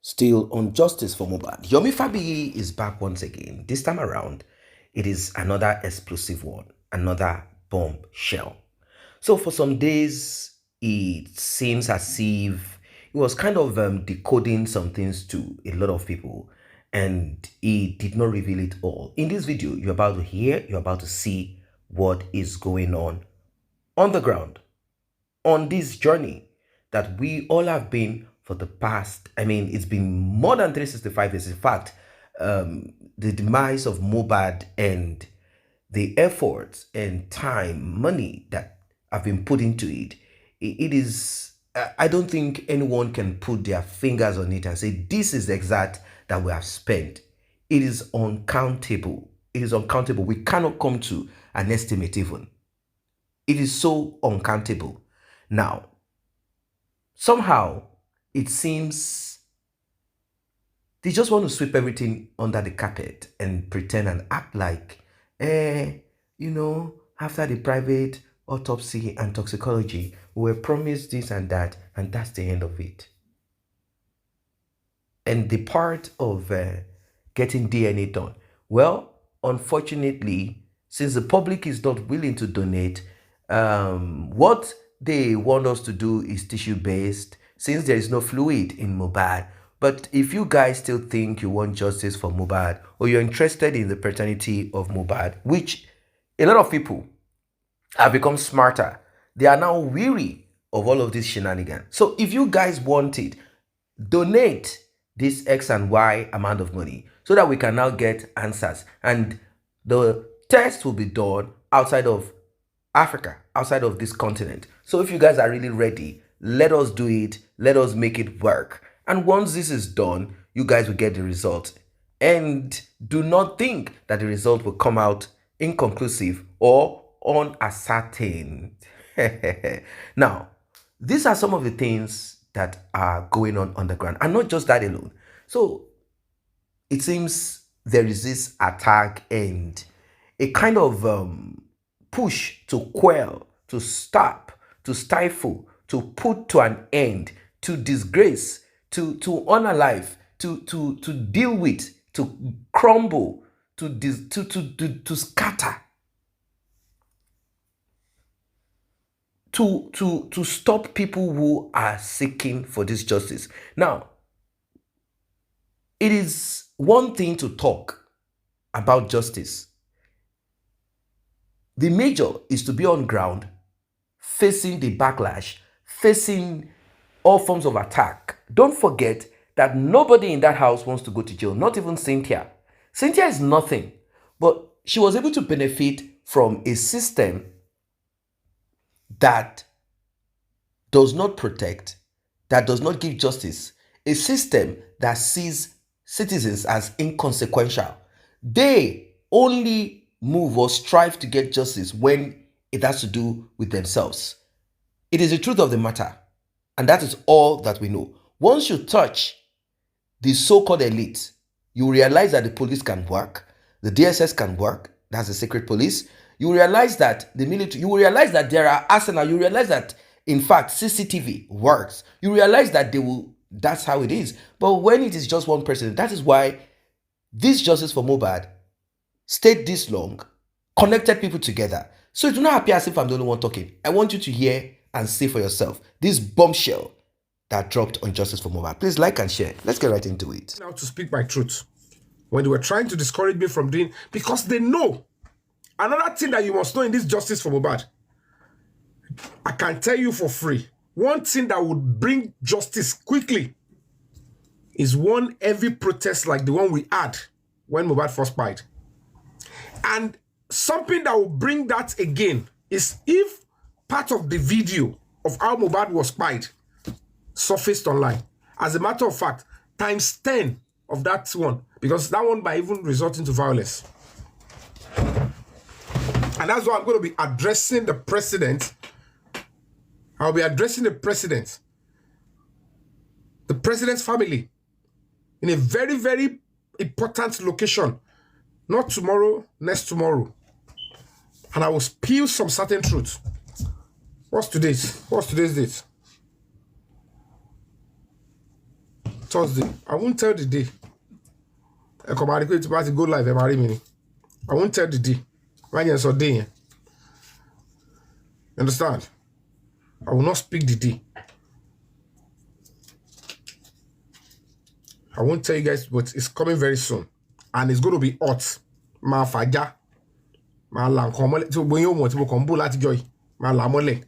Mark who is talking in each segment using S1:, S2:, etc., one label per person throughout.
S1: Still on justice for Mohbad. Yomi Fabiyi is back once again. This time around, it is another explosive one, another bombshell. So for some days, it seems as if he was kind of decoding some things to a lot of people, and he did not reveal it all. In this video, you're about to hear, you're about to see what is going on the ground, on this journey that we all have been for the past, it's been more than 365 days. In fact, the demise of Mohbad and the efforts and time, money that have been put into it, it is, I don't think anyone can put their fingers on it and say, this is the exact that we have spent. It is uncountable. It is uncountable. We cannot come to an estimate even. It is so uncountable. Now, somehow, it seems they just want to sweep everything under the carpet and pretend and act like, after the private autopsy and toxicology, we were promised this and that's the end of it. And the part of getting DNA done, well, unfortunately, since the public is not willing to donate, what they want us to do is tissue-based, since there is no fluid in Mohbad. But if you guys still think you want justice for Mohbad, or you're interested in the paternity of Mohbad, which a lot of people have become smarter, they are now weary of all of this shenanigans. So if you guys want it, donate this X and Y amount of money so that we can now get answers. And the test will be done outside of Africa, outside of this continent. So if you guys are really ready, let us do it. Let us make it work. And once this is done, you guys will get the result. And do not think that the result will come out inconclusive or unascertained. Now, these are some of the things that are going on the ground. And not just that alone. So it seems there is this attack and a kind of push to quell, to stop, to stifle, to put to an end, to disgrace, to unalive, to deal with, to crumble, to scatter, to stop people who are seeking for this justice. Now, it is one thing to talk about justice. The major is to be on ground, facing the backlash, facing all forms of attack. Don't forget that nobody in that house wants to go to jail, not even Cynthia. Cynthia is nothing, but she was able to benefit from a system that does not protect, that does not give justice, a system that sees citizens as inconsequential. They only move or strive to get justice when it has to do with themselves. It is the truth of the matter, and that is all that we know. Once you touch the so-called elite, you realize that the police can work, the DSS can work, that's the secret police. You realize that the military, you realize that there are arsenal, you realize that, in fact, CCTV works. You realize that that's how it is. But when it is just one person, that is why this justice for Mohbad stayed this long, connected people together. So it will not appear as if I'm the only one talking. I want you to hear and see for yourself this bombshell that dropped on justice for Mohbad. Please like and share. Let's get right into it.
S2: Now to speak my truth. When they were trying to discourage me from doing, because they know. Another thing that you must know in this justice for Mohbad, I can tell you for free, one thing that would bring justice quickly is one heavy protest like the one we had when Mohbad first died. And something that will bring that again is if part of the video of how Mohbad was spied surfaced online. As a matter of fact, times 10 of that one, because that one might even result into violence. And that's why I'm going to be addressing the president. I'll be addressing the president's family in a very, very important location. Not tomorrow, next tomorrow. And I will spill some certain truth. What's today's date? Thursday. I won't tell the day. I come out to go live every minute. I won't tell the day. When you're so day. Understand? I will not speak the day. I won't tell you guys, but it's coming very soon. And it's going to be hot. Ma faja. Ma la nkomole. So when you want to come lati joy. Ma la mole.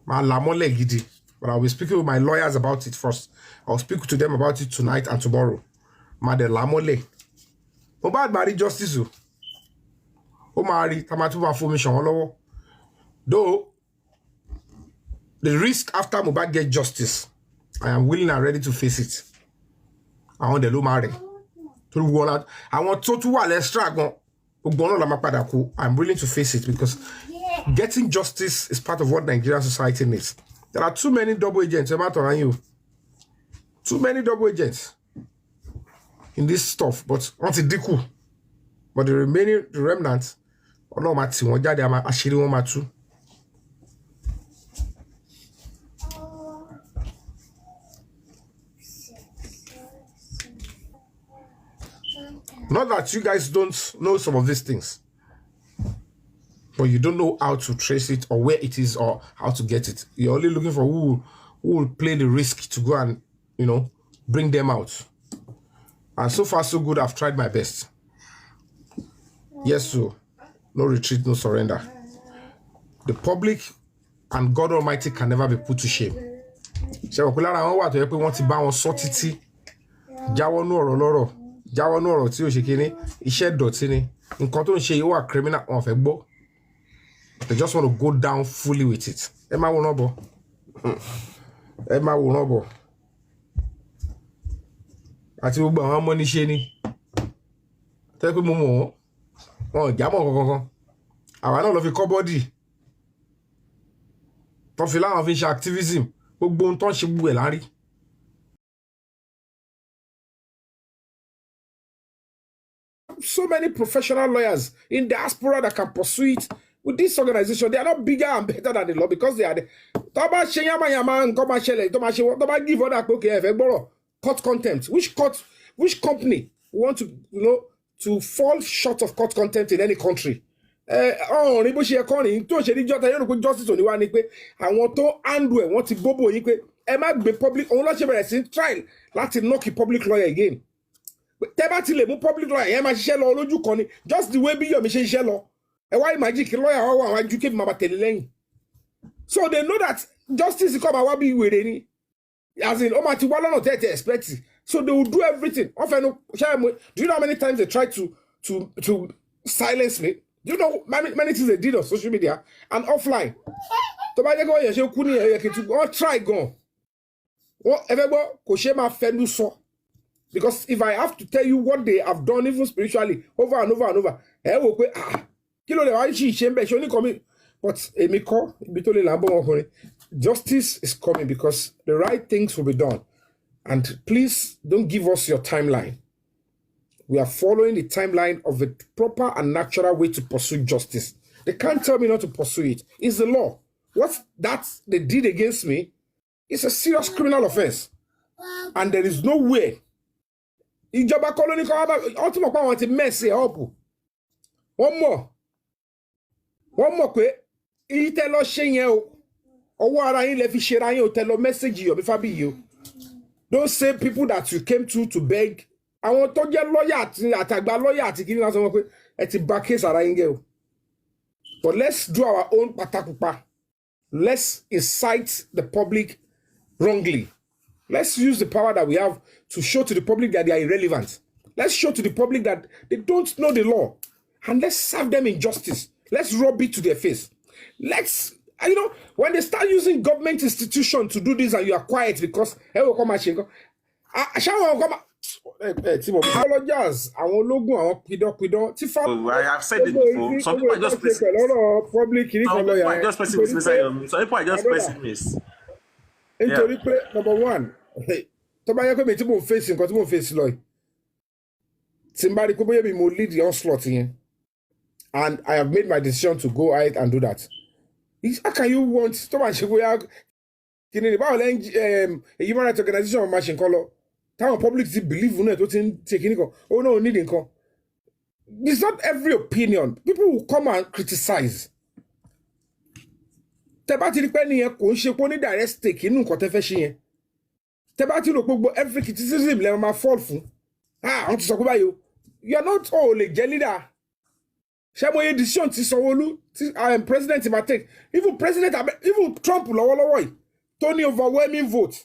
S2: Ma la mole gidi. But I'll be speaking with my lawyers about it first. I'll speak to them about it tonight and tomorrow. Ma de la mole. Mohbad marry justice. O marry tamatu ba formation lowo. Though the risk after Mohbad get justice, I am willing and ready to face it. I want the low marry. I want to extra go. I'm willing to face it because getting justice is part of what Nigerian society needs. There are too many double agents. Too many double agents in this stuff, but once it cool. But the remnants, no matter what they are actually one matter. Not that you guys don't know some of these things, but you don't know how to trace it or where it is or how to get it. You're only looking for who will play the risk to go and, bring them out. And so far, so good. I've tried my best. Yes, so no retreat, no surrender. The public and God Almighty can never be put to shame. Jáwọ́ nú ọ̀rọ̀ tí ó ṣe kíní iṣẹ́ dọ̀tí ni nǹkan tó ń ṣe ìwà criminal wọn fẹ́ gbọ́. They just want to go down fully with it. Ẹ máa wòran bọ̀. Ẹ máa wòran bọ̀. Àti gbogbo àwọn ọmọ níṣe ni. Tẹ́ pé mo mọ̀ wọ́n. Wọn ò jámọ̀ kankan. Àwa náà lọ fi kọ́ bọ́dì. Tọ́ fi láwọn fi ṣe activism. Gbogbo ohun tó ń ṣe gbogbo ẹ̀ lárí. So many professional lawyers in diaspora that can pursue it with this organization. They are not bigger and better than the law because they are the give order court contempt. Which company want to fall short of court contempt in any country? Justice public trial public lawyer again. Tẹ́bátì lè mú public lawyer yẹn máa ṣiṣẹ́ lọ lójú kan ni just the way Bíyọ̀mí ṣe ṣiṣẹ́ lọ ẹ wá imagine kí lawyer wá wà àwọn ajú kébì máa tẹ̀lé lẹ́yìn so they know that justice kọ́ máa wá bí wèrè ni as in ó máa ti wá lọ́nà tẹ́tẹ́ expect so they will do everything ọ̀fẹ́nu do you know how many times they try to silence me? Do you know many things they did on social media and offline? Tó bá jẹ́ kí wọ́n yẹ̀ ṣe kú ní ẹ̀yẹ kìtù wọ́n try gan wọ́n ẹ̀fẹ́ gbọ́ kò ṣe máa fẹ́nu sọ. Because if I have to tell you what they have done, even spiritually, over and over and over, but justice is coming because the right things will be done. And please don't give us your timeline. We are following the timeline of a proper and natural way to pursue justice. They can't tell me not to pursue it. It's the law. What that they did against me is a serious criminal offense. And there is no way. Ìjọba colony ultimately want to mess it up. One more pé ìtẹ́ lọ ṣe yẹn o ọwọ́ ara yín lẹ fi ṣe ra yín o tẹ́ lọ message yọ bí Fábíyì o. Don't say people that you came to beg. Àwọn tó jẹ́ lawyer àtàgbà lawyer àti kini lásán wọn pé ẹ ti bà case ara yín gẹ́ o. But let's do our own patakupa. Let's incite the public wrongly. Let's use the power that we have to show to the public that they are irrelevant. Let's show to the public that they don't know the law. And let's serve them in justice. Let's rub it to their face. Let's, when they start using government institution to do this and you are quiet because I apologize.
S3: I have said it before. Some people are just pressing miss.
S2: Number one. Tó bá yẹ pé mi tí mo face nǹkan tí mo face lọ tí n bá rí pé bóyá mi mo lead the onslaught yẹn and I have made my decision to go ahead and do that. How can you want tó bá ṣe bóyá kí ni báwo lẹ́yìn human rights organization máa ṣe nǹkan lọ táwọn public ti believe náà tó ti ń ṣe kíní kan ó náà ò need nǹkan. It's not every opinion people will come and criticize. Tẹ́ bá ti rí pé nìyẹn kò ń ṣe pé ó ní direct stake inú nǹkan tẹ́ fẹ́ ṣe yẹn. Tẹ́ bá ti rò pé gbogbo every criticism lẹ́ máa fall fún. Àwọn ti sọ pé báyìí o you are not lè jẹ́ leader. Ṣé mo ye decision ti Sanwó-Olú ti president ma take even Trump lọ́wọ́lọ́wọ́ yìí tó ní overwhelming vote.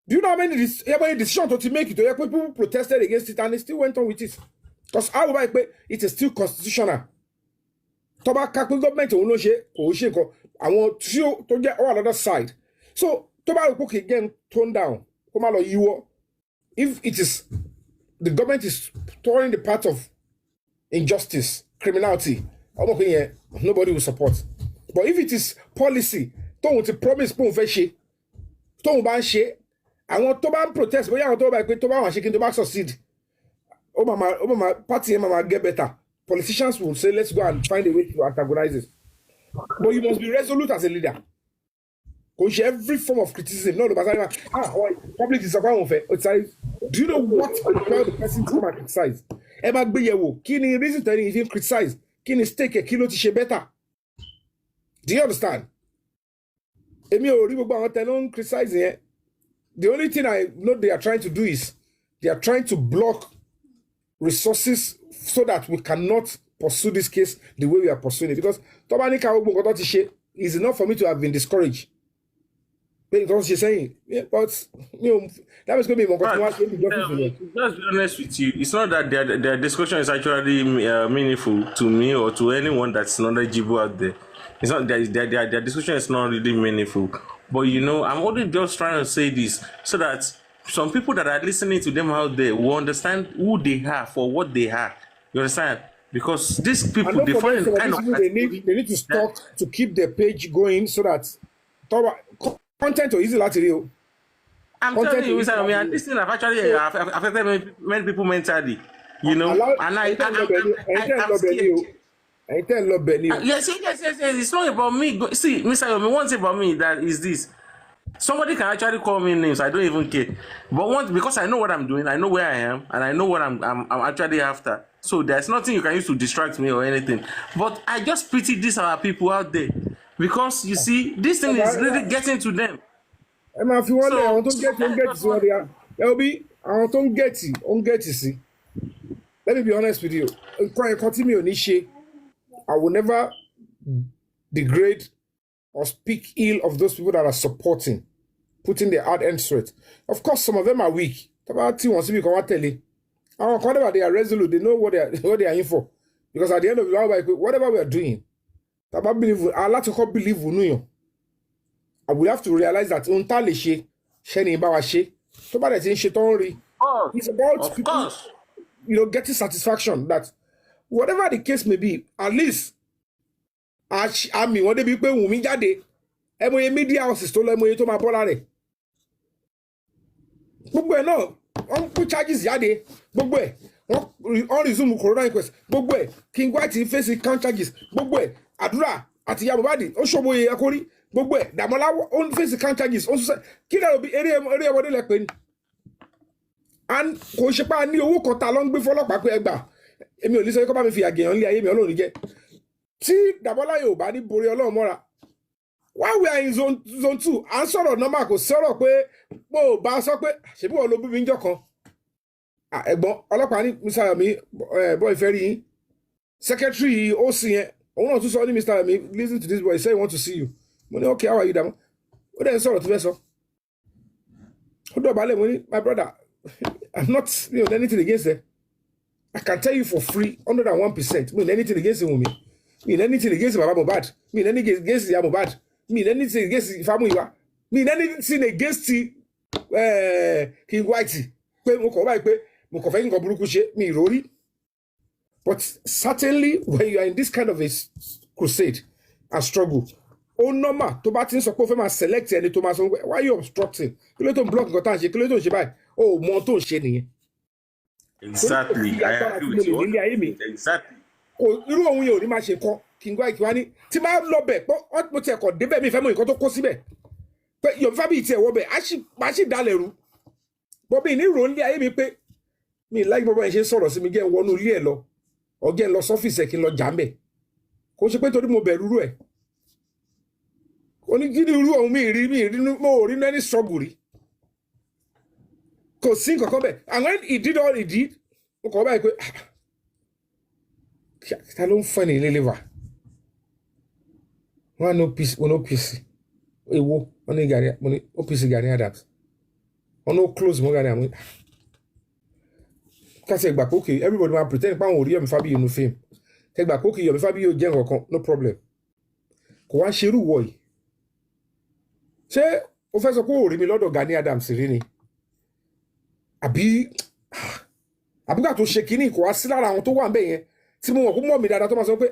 S2: Do you know how many decisions to make it? People protested against it and they still went on with it. Because how about it is still constitutional. Toba kakun government òun ló ṣe kò ṣe nǹkan àwọn tí ó tó jẹ́ all another side. So toba rò pé again tone down kó má lọ yíwọ́. If it is the government is touring the path of injustice, criminality, nobody will support. But if it is policy, tóun ti promise pé òun fẹ́ ṣe, tóun bá ń ṣe, àwọn tó bá ń protest bóyá àwọn tó bá pé tó bá wà ṣe kí n tó bá succeed, ó máa party yẹn máa get better. Politicians will say let's go and find a way to antagonize it. But you must be resolute as a leader. Kò ṣe every form of criticism. No, public is about unfair. Do you know what allow the person to come and criticize? Ẹ máa gbé yẹ̀wò kí ni reason tẹ́lẹ̀ if you criticize kí ni stake kí ló ti ṣe better. Do you understand? Èmi ò rí gbogbo àwọn tẹ́lẹ̀ ń criticize yẹn. The only thing I know they are trying to do is they are trying to block resources so that we cannot pursue this case the way we are pursuing it. Because Tobani Kawo is enough for me to have been discouraged. Because she's saying, yeah, but that was going to be more.
S3: Just be honest with you, it's not that their discussion is actually meaningful to me or to anyone that's knowledgeable out there. It's not their discussion is not really meaningful. But I'm only just trying to say this so that some people that are listening to them out there will understand who they are for what they are. You understand? Because these people, they find kind of
S2: they need to stop to keep their page going so that content is easy to real.
S3: I'm telling you, and this thing have actually affected many people mentally. And I'm scared. Yes. It's not about me. See, Mr. Yomi, one thing about me that is this. Somebody can actually call me names. I don't even care. But because I know what I'm doing, I know where I am, and I know what I'm actually after. So there's nothing you can use to distract me or anything. But I just pity these our people out there because you see, this thing is really getting to them.
S2: If you want, I don't get it. See, let me be honest with you. Continue on. I will never degrade or speak ill of those people that are supporting, putting their hard end to it. Of course, some of them are weak. They are resolute. They know what they are in for. Because at the end of the day, whatever we are doing, I like to believe we and we have to realize that it's about people, getting satisfaction that whatever the case may be, at least what they be Wunmi jáde emoye media houses tó lọ emoye tó máa bọ́lá rẹ̀ gbogbo ẹ̀ náà wọ́n put charges jáde gbogbo ẹ̀ wọ́n resume corona inquest gbogbo ẹ̀ King White face count charges gbogbo ẹ̀ àdúrà àti ìyá Mohbad ó ṣòbóye akórí gbogbo ẹ̀ Dàmọ́lá ó face count charges ó sọ kí lẹ́rọ bí eré ọmọdé lẹ pé ni and kò ṣe pa ní owó kan ta ló ń gbé fọlọ́pàá pé ẹgbà èmi ò ní sọ kó bá mi fi àgèyàn lé ayé mi Ọlọ́run jẹ́ tí Dàmọ́lá yóò bá ní borí Ọlọ́run mọ́ra while we are in zone 2 à ń sọ̀rọ̀ normal kò sọ̀rọ̀ pé mo bá sọ pé ṣebí wọ́n ló bí mi njọ́ kan ẹ̀gbọ́n ọlọ́pàá ní Mr. Yomi boy ìfẹ́ rí yín secretary OC yẹn òun náà tún sọ ní Mr. Yomi listen to this boy he say he want to see you mo ní okay how are you Dàmọ́ ó dẹ̀ ń sọ̀rọ̀ tó fẹ́ sọ ó dọ̀bálẹ̀ mo ní my brother I'm not anything against them. I can tell you for free 101% mean anything against Wunmi mean anything against Baba Mohbad mean anything against Iya Mohbad mean anything against Ifamuyiwa mean anything against King White pé mo kàn báyìí pé mo kàn fẹ́ nǹkan burúkú ṣe mi ìròrí but certainly when you are in this kind of a crusade and struggle ó normal tó bá ti ń sọ pé ó fẹ́ máa select ẹni tó máa sọ pé why you obstructing kí ló tó ń block nǹkan tá à ń ṣe kí ló tó ń ṣe báyìí ó mọ tó ń ṣe nìyẹn.
S3: Exactly. I agree with you. Exactly.
S2: Irú ohun yẹn ò ní máa ṣe kọ́ King White wá ní tí máa lọ bẹ̀ pọ́ mo ti ẹ̀kọ́ débẹ̀ mi fẹ́ mọ nǹkan tó kó síbẹ̀ But your family tell what be actually daleru. But be ni ro nle ayé mi pé mi like baba en ṣe sọ̀rọ̀ sí mi ge wọnú ilé ẹ lọ. O ge lọ office ẹ kí n lọ jambe. Kò ṣe pé torí mo bẹ̀rù ru ẹ. Oni gidi ru ohun mi rí mo rí any struggle rí. Kò sí nǹkan be. And when he did all he did, o ko ba pé ta ló ń fún ni liver. One no peace, no peace. Ewo, oni gari, money, o peace gari adapt. No close mo gari am. Ka se gba okay, everybody ma pretend pa won ori Yomi Fabiyi no film. Te gba okay, Yomi Fabiyi jẹ́ nǹkan, no problem. Kò wá ṣerú wo yìí. Ṣé o fẹ́ sọ pé o rí mi lọ́dọ̀ Gani Adams rí ni? Àbí ká tó ṣe kíní kò wá sí lára àwọn tó wà ńbẹ̀ yẹn tí mo mọ̀ pé mọ̀ mi dáadáa tó máa sọ pé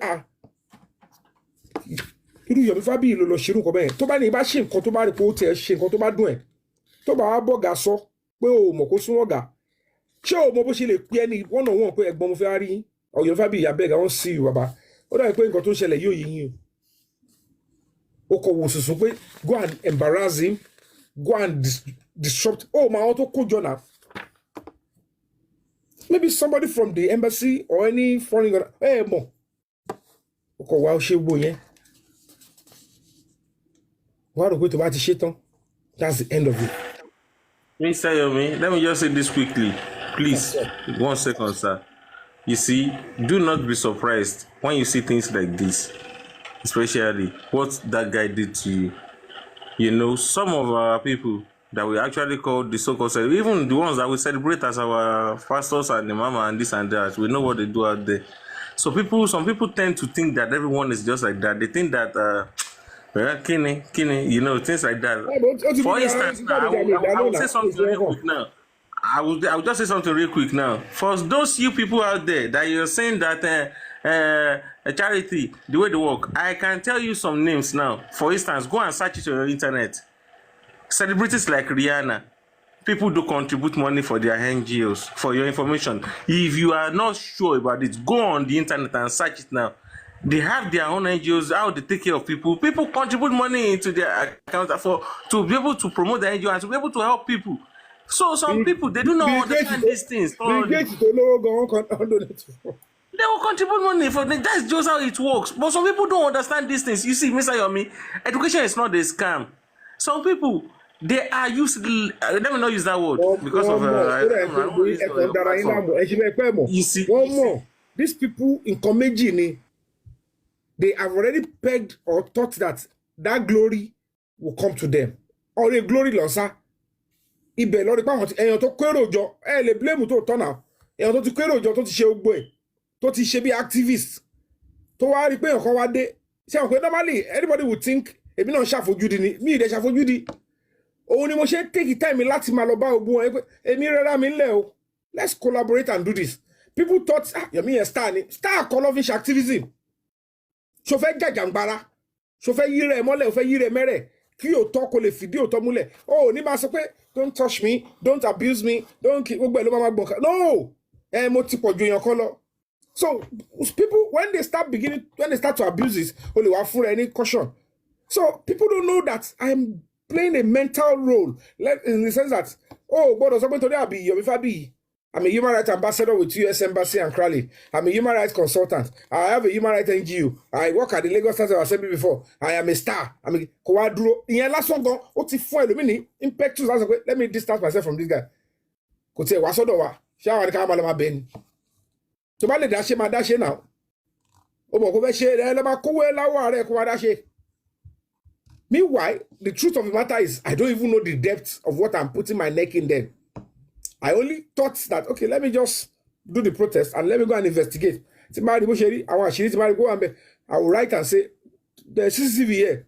S2: irú Yomi Fabiyi ló lọ ṣerú nǹkan bẹ́ẹ̀ tó bá ní bá ṣe nǹkan tó bá rí pé ó tẹ̀ ṣe nǹkan tó bá dùn ẹ̀ tó bá wá bọ́gà sọ pé o mọ̀ kó sún ọ̀gá ṣé o mọ̀ bó ṣe lè pé ẹni wọ́n náà wọ́n pé ẹ̀gbọ́n mo fẹ́ rí Yomi Fabiyi abeg I wan see you baba ó dàbí pé nǹkan tó ń ṣẹlẹ̀ yóò yí yín o kò wò sùsùn pé go and embarrass him go and disrupt ma àwọn tó kó jọ náà maybe somebody from the embassy or any foreign mọ̀ o kò wá ṣe gbó yẹn. Why do we to about shaitan? That's the end of it.
S3: Mr. Yomi, let me just say this quickly. Please, 1 second, sir. You see, do not be surprised when you see things like this, especially what that guy did to you. You know, some of our people that we actually call the so-called, even the ones that we celebrate as our pastors and the mama and this and that, we know what they do out there. So some people tend to think that everyone is just like that. They think that Kini, you know, things like that. For instance, now, I will say something real quick now. I will just say something real quick now. For those you people out there that you're saying that charity, the way they work, I can tell you some names now. For instance, go and search it on your internet. Celebrities like Rihanna, people do contribute money for their NGOs. For your information, if you are not sure about it, go on the internet and search it now. They have their own NGOs, how they take care of people. People contribute money into their account to be able to promote the NGO and to be able to help people. So some people, they do not understand these things. They will contribute money for them. That's just how it works. But some people don't understand these things. You see, Mr. Yomi, education is not a scam. Some people, they are used. Let me not use that word because of. You see,
S2: these people in comedy, they have already pegged or thought that glory will come to them. Or the glory losa. Ibẹ̀ lórí pa àwọn èèyàn tó kérò jọ lè blame tó tọ́ náà. Èèyàn tó ti kérò jọ tó ti ṣe gbogbo ẹ̀ tó ti ṣe bí activist tó wá rí pé èèyàn kan wá dé. Ṣé àwọn pé normally anybody would think èmi náà ṣàfojúdi ni mi ìdẹ ṣàfojúdi. Òun ni mo ṣe take time láti máa lọ bá ogun wọn pé èmi rẹ́ra mi ńlẹ̀ o. Let's collaborate and do this. People thought Yomi yẹn star ni. Star colourfish activism. Ṣó fẹ́ jàjàngbara ṣó fẹ́ yí rẹ̀ mọ́lẹ̀ ó fẹ́ yí rẹ̀ mẹ́rẹ̀ kí o tó kó lè fìdí òótọ́ múlẹ̀ ó ní máa sọ pé don't touch me don't abuse me don't keep gbogbo ẹ̀ ló máa gbọ̀n ká no mo ti pọ̀ ju èèyàn kan lọ. So people when they start to abuse this ó lè wá fúnra ẹni caution. So people don't know that I'm playing a mental role in the sense that gbọ́dọ̀ sọ pé torí àbí Yomi Fabiyi I'm a human rights ambassador with US Embassy and Crowley. I'm a human rights consultant. I have a human rights NGO. I work at the Lagos State Assembly before. I am a star. I'm a Kowadro. In your last one, what if for a impetus? Let me distance myself from this guy. Could say, Wasodowa. Shawan Kamalama Ben. So, my dashe, my dashe now. Meanwhile, the truth of the matter is, I don't even know the depth of what I'm putting my neck in there. I only thought that, okay, let me just do the protest and let me go and investigate. I will write and say, the CCTV here,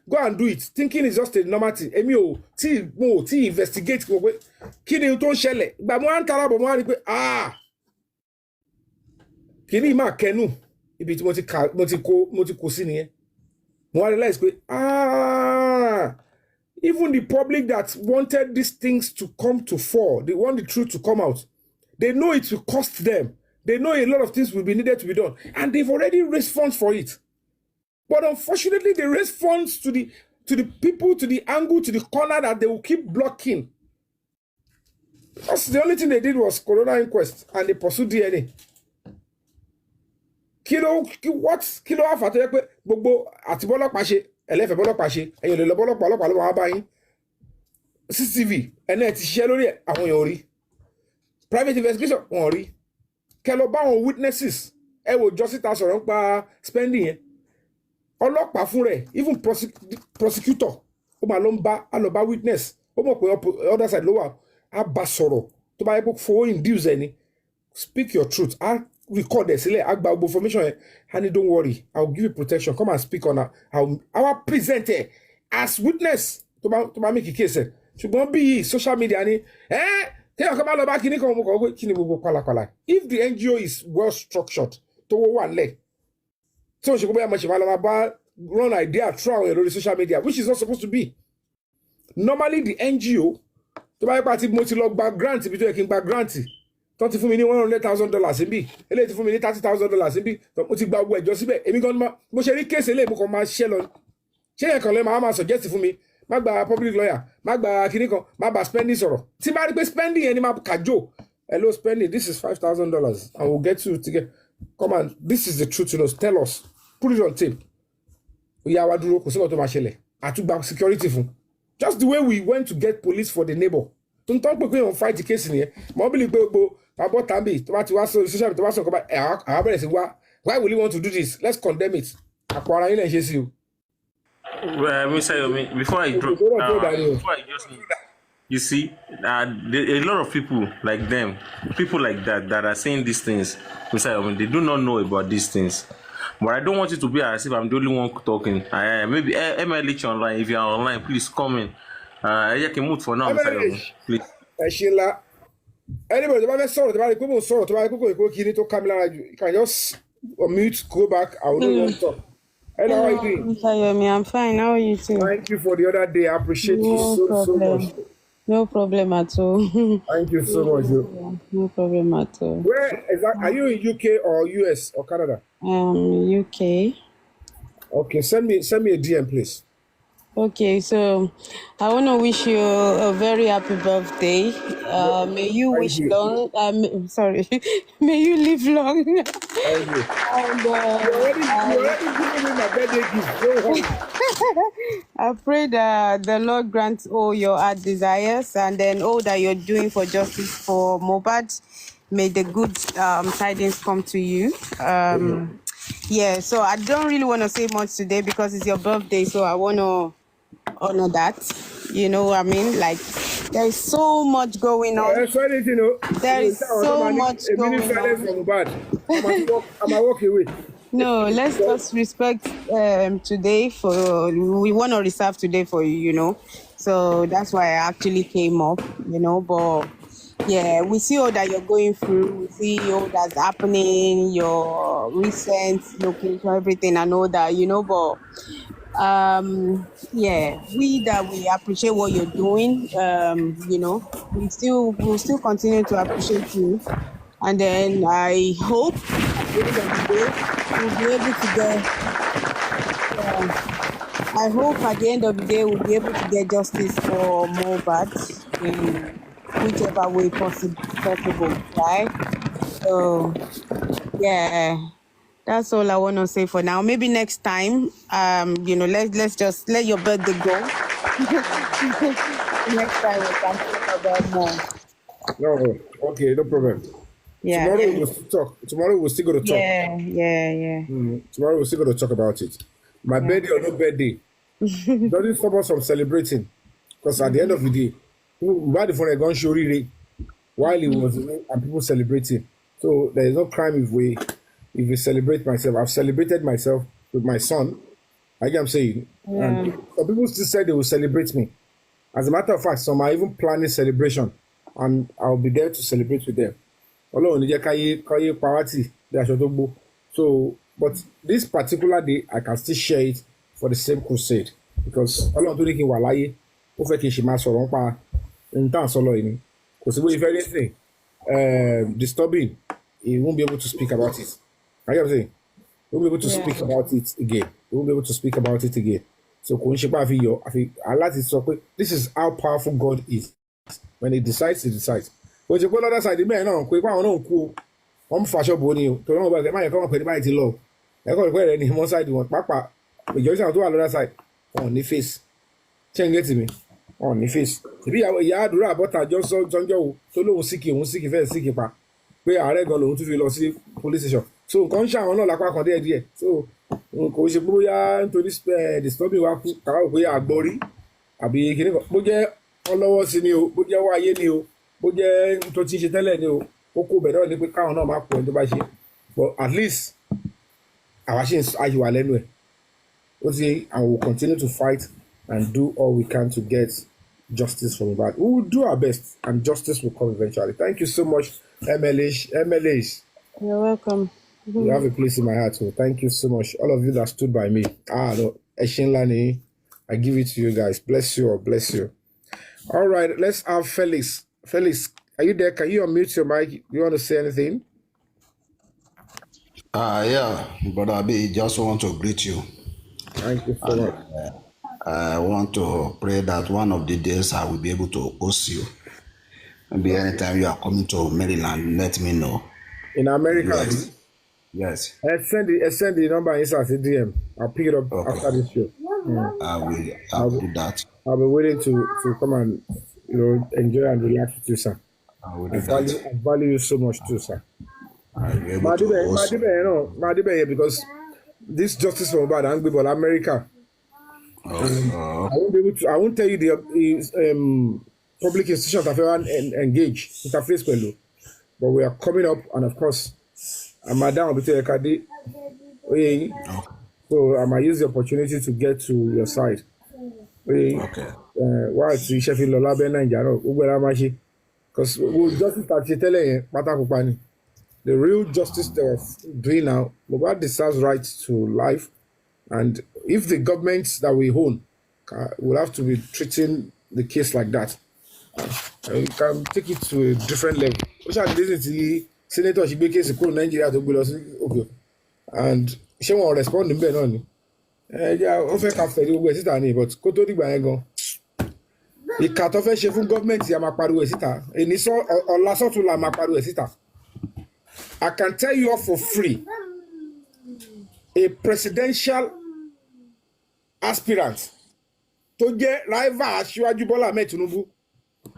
S2: go and do it. Thinking is just a normal thing. Investigate. Kini uton shele. Ba mo an tara bo mo ani pe kini ma kenu ibi tí mo ti kó sí nìyẹn. Mo realize pe even the public that wanted these things to come to fore, they want the truth to come out. They know it will cost them. They know a lot of things will be needed to be done. And they've already raised funds for it. But unfortunately, they raised funds to the to the people, to the angle, to the corner that they will keep blocking. Because the only thing they did was Corona inquest and they pursued DNA. Kilo afa tó yẹ pé gbogbo àti bọ́lọ́pàá ṣe ẹlẹ́fẹ̀ẹ́ bọ́lọ́pàá ṣe ẹ̀yìn lè lọ bọ́lọ́pàá ló máa bá yín CCTV ẹ̀nà ti ṣiṣẹ́ lórí àwọn èèyàn rí private investigation wọn rí kẹ lọ bá àwọn witnesses ẹ wò jọ síta sọ̀rọ̀ nípa spending yẹn ọlọ́pàá fún rẹ̀ even prosecutor ó máa lọ bá witness ó mọ̀ pé other side ló wà á bá sọ̀rọ̀ tó bá yẹ kó fowó induce ẹni speak your truth á record ẹ̀ sílẹ̀ á gba gbogbo information yẹn honey don't worry I will give you protection come and speak on her I will present her as witness tó bá make a case ẹ̀ ṣùgbọ́n bí social media ni téèyàn kan bá lọ bá kíní kan mo kàn wé kí ni gbogbo pàlàpàlà if the NGO is well structured tó wà lẹ̀ tí wọ́n ṣe kó bóyá mo ṣe máa lọ máa bá run idea through àwọn èrò social media which is not supposed to be normally the NGO tó bá yẹ pa tí mo ti lọ gba grant ibi tó yẹ kí n gba grant tó ti fún mi ní $100,000 níbí eléyìí ti fún mi ní $30,000 níbí mo ti gba owó ẹjọ́ síbẹ̀ èmi gan mo ṣe rí kéèsì eléyìí mo kàn máa ṣiṣẹ́ lọ ṣé yẹn kan lè máa suggest fún mi má gba public lawyer má gba kinní kan má gba spending sọ̀rọ̀ tí bá rí pé spending yẹn ni máa kàjò hello spending this is $5,000 and we'll get you to get come on this is the truth tell us put it on tape ìyá wa dúró kò sí ọ̀tọ̀ máa ṣẹlẹ̀ àtúgbà security fún just the way we went to get police for the neighbor tó ń tọ́ pé pé wọ́n fight the case nìyẹn mọ́ bí lè pé gbogbo àbọ̀ tàbí tó bá ti wá sórí social media tó bá sọ̀kọ́ bá àwọn bẹ̀rẹ̀ sí wá why will you want to do this let's condemn it àpò ara yín lè ṣe sí o.
S3: Mr. Yomi, before I just you see, a lot of people like them, people like that are saying these things, Mr. Yomi, they do not know about these things. But I don't want it to be as if I'm the only one talking. Maybe MLH online, if you are online, please comment. I can move for now, Mr. Yomi, please.
S2: Anybody, you can just unmute, go back, I will not want to talk. Hello, how are you doing?
S4: Mr. Yomi, I'm fine. How are you too?
S2: Thank you for the other day. I appreciate you so much.
S4: No problem at all.
S2: Thank you so much.
S4: No problem at all.
S2: Where exactly? Are you in UK or US or Canada?
S4: UK.
S2: Okay, send me a DM, please.
S4: Okay, so I want to wish you a very happy birthday. May you wish long. Sorry, may you live long.
S2: Thank you.
S4: And,
S2: you already giving me my birthday gift.
S4: I pray that the Lord grants all your heart desires, and then all that you're doing for justice for Mohbad. May the good tidings come to you. Yeah, so I don't really want to say much today because it's your birthday, so I want to honor that. You know what I mean? Like, there's so much going on. There is so much going on.
S2: I'm a walk away.
S4: No, let's just respect today we want to reserve today for you, you know. So that's why I actually came up, you know, but yeah, we see all that you're going through, we see all that's happening, your recent location, everything and all that, you know, but yeah, we appreciate what you're doing, you know, we'll still continue to appreciate you. And then I hope at the end of the day we'll be able to get at the end of the day we'll be able to get justice for Mohbad in whichever way possible, right? So yeah, that's all I want to say for now. Maybe next time, you know, let's just let your birthday go. Next time we can talk about more.
S2: No, okay, no problem.
S4: Yeah.
S2: Tomorrow we'll still talk. Tomorrow we're still going to talk.
S4: Yeah.
S2: Tomorrow we're still going to talk about it. My birthday or no birthday doesn't stop us from celebrating. Because at the end of the day, why the phone gone show really while he was away and people celebrating. So there is no crime if we celebrate myself. I've celebrated myself with my son. Like I'm saying.
S4: Yeah.
S2: And some people still said they will celebrate me. As a matter of fact, some are even planning celebration. And I'll be there to celebrate with them. So, but this particular day, I can still share it for the same crusade. Because all I'm doing is walaye, ó fẹ́ kí n ṣe máa sọ̀rọ̀ nípa nǹkan sọ̀rọ̀ yìí ni. Kò sí if anything disturbing, he won't be able to speak about it. I get what I'm saying? He won't be able to speak about it again. He won't be able to speak about it again. So kò ń ṣe pé àfi yọ àfi aláti sọ pé this is how powerful God is. When he decides, he decides. Kò ṣe pé lọ́dọ̀ side bẹ́ẹ̀ náà pé àwọn náà kú o wọ́n faṣọ bò ní o torí wọn bá ẹ̀ máa yẹ kọ́ wọn pè ní báyìí ti lọ ẹ̀kọ́ ìpẹ́ rẹ̀ ní wọ́n side wọn pàápàá ìjọ́sìn àwọn tó wà lọ́dọ̀ side wọn ò ní face ṣé ń gẹ́tì mi wọn ò ní face ìbí ìyá àdúrà àbọ̀tà jọ́njọ́ o tó lóun síkì fẹ́ẹ̀ síkì pa pé ààrẹ gan lòun tún fi lọ sí police station so nǹkan ń ṣe àwọn náà lápá kan díẹ̀ so kò ṣe pé bóyá nítorí disturbing wa kú kàwá pé àgbọ̀rí àbí kìnìún kan bó jẹ́ ọlọ́wọ́ sí ni o bó jẹ́ wáyé ni o bó jẹ́ tó ti ṣe tẹ́lẹ̀ ni o ó kó bẹ̀rẹ̀ ní pé káwọn náà máa pọ̀ ẹni tó bá ṣe but at least àwa ṣe àyíwá lẹ́nu ẹ̀ ó ti and we will continue to fight and do all we can to get justice for Mohbad. We will do our best and justice will come eventually. Thank you so much, MLAs.
S4: You're welcome.
S2: You have a place in my heart. So thank you so much. All of you that stood by me. No, Eshinlani, I give it to you guys. Bless you or bless you. All right, let's have Felix. Felix, are you there? Can you unmute your mic? You want to say anything?
S5: Yeah, Brother Abi, just want to greet you.
S2: Thank you so much.
S5: I want to pray that one of the days I will be able to host you. Maybe anytime you are coming to Maryland, let me know.
S2: In America?
S5: Yes.
S2: Send the number inside the DM. I'll pick it up after this show.
S5: I will do that.
S2: I'll be waiting to come and enjoy and relax with you, sir.
S5: I will do that.
S2: I value you so much too, sir.
S5: Madibe,
S2: because this justice for Mohbad angry about America. I won't be able to. I won't tell you the public institutions that have engaged interface with, but we are coming up, and of course, Madam Obite so I might use the opportunity to get to your side.
S5: Okay.
S2: Why to Sheffield Lolabe Nigeria? Because we justice that telling you, the real justice they're doing now, Mohbad deserves right to life, and if the governments that we own will have to be treating the case like that, you can take it to a different level. Which I didn't see Senator she make case in Nigeria to go okay, and she won't respond in bed on. Yeah, often after the West Italy, but Koto di Bayagon. The cut off a chef from government Yamaparu Sita, and it's all Lasso La Maparu Sita. I can tell you all for free, a presidential aspirant to get rival Aṣíwájú Bọ́lá Ahmed Tinubu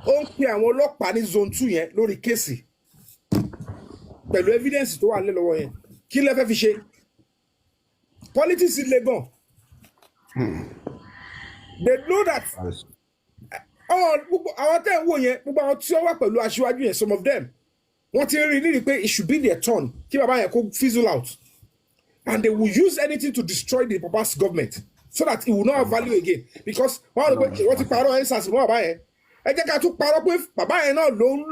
S2: ó ń pe àwọn ọlọ́pàá ní zone 2 yẹn lórí kéèsì pẹ̀lú evidence tó wà lọ́wọ́ yẹn kí lẹ fẹ́ fi ṣe politics is legal. They know that àwọn tẹ́ ń wò yẹn gbogbo àwọn tí ó wà pẹ̀lú Aṣíwájú yẹn some of them wọ́n ti rí nídìí pé it should be their turn kí bàbá yẹn kó fizzle out and they will use anything to destroy the papa's government so that it will not have value again because wọ́n ti parọ́ ensas mọ́ bàbá yẹn ẹ jẹ́ ká tún parọ́ pé bàbá yẹn náà ló ń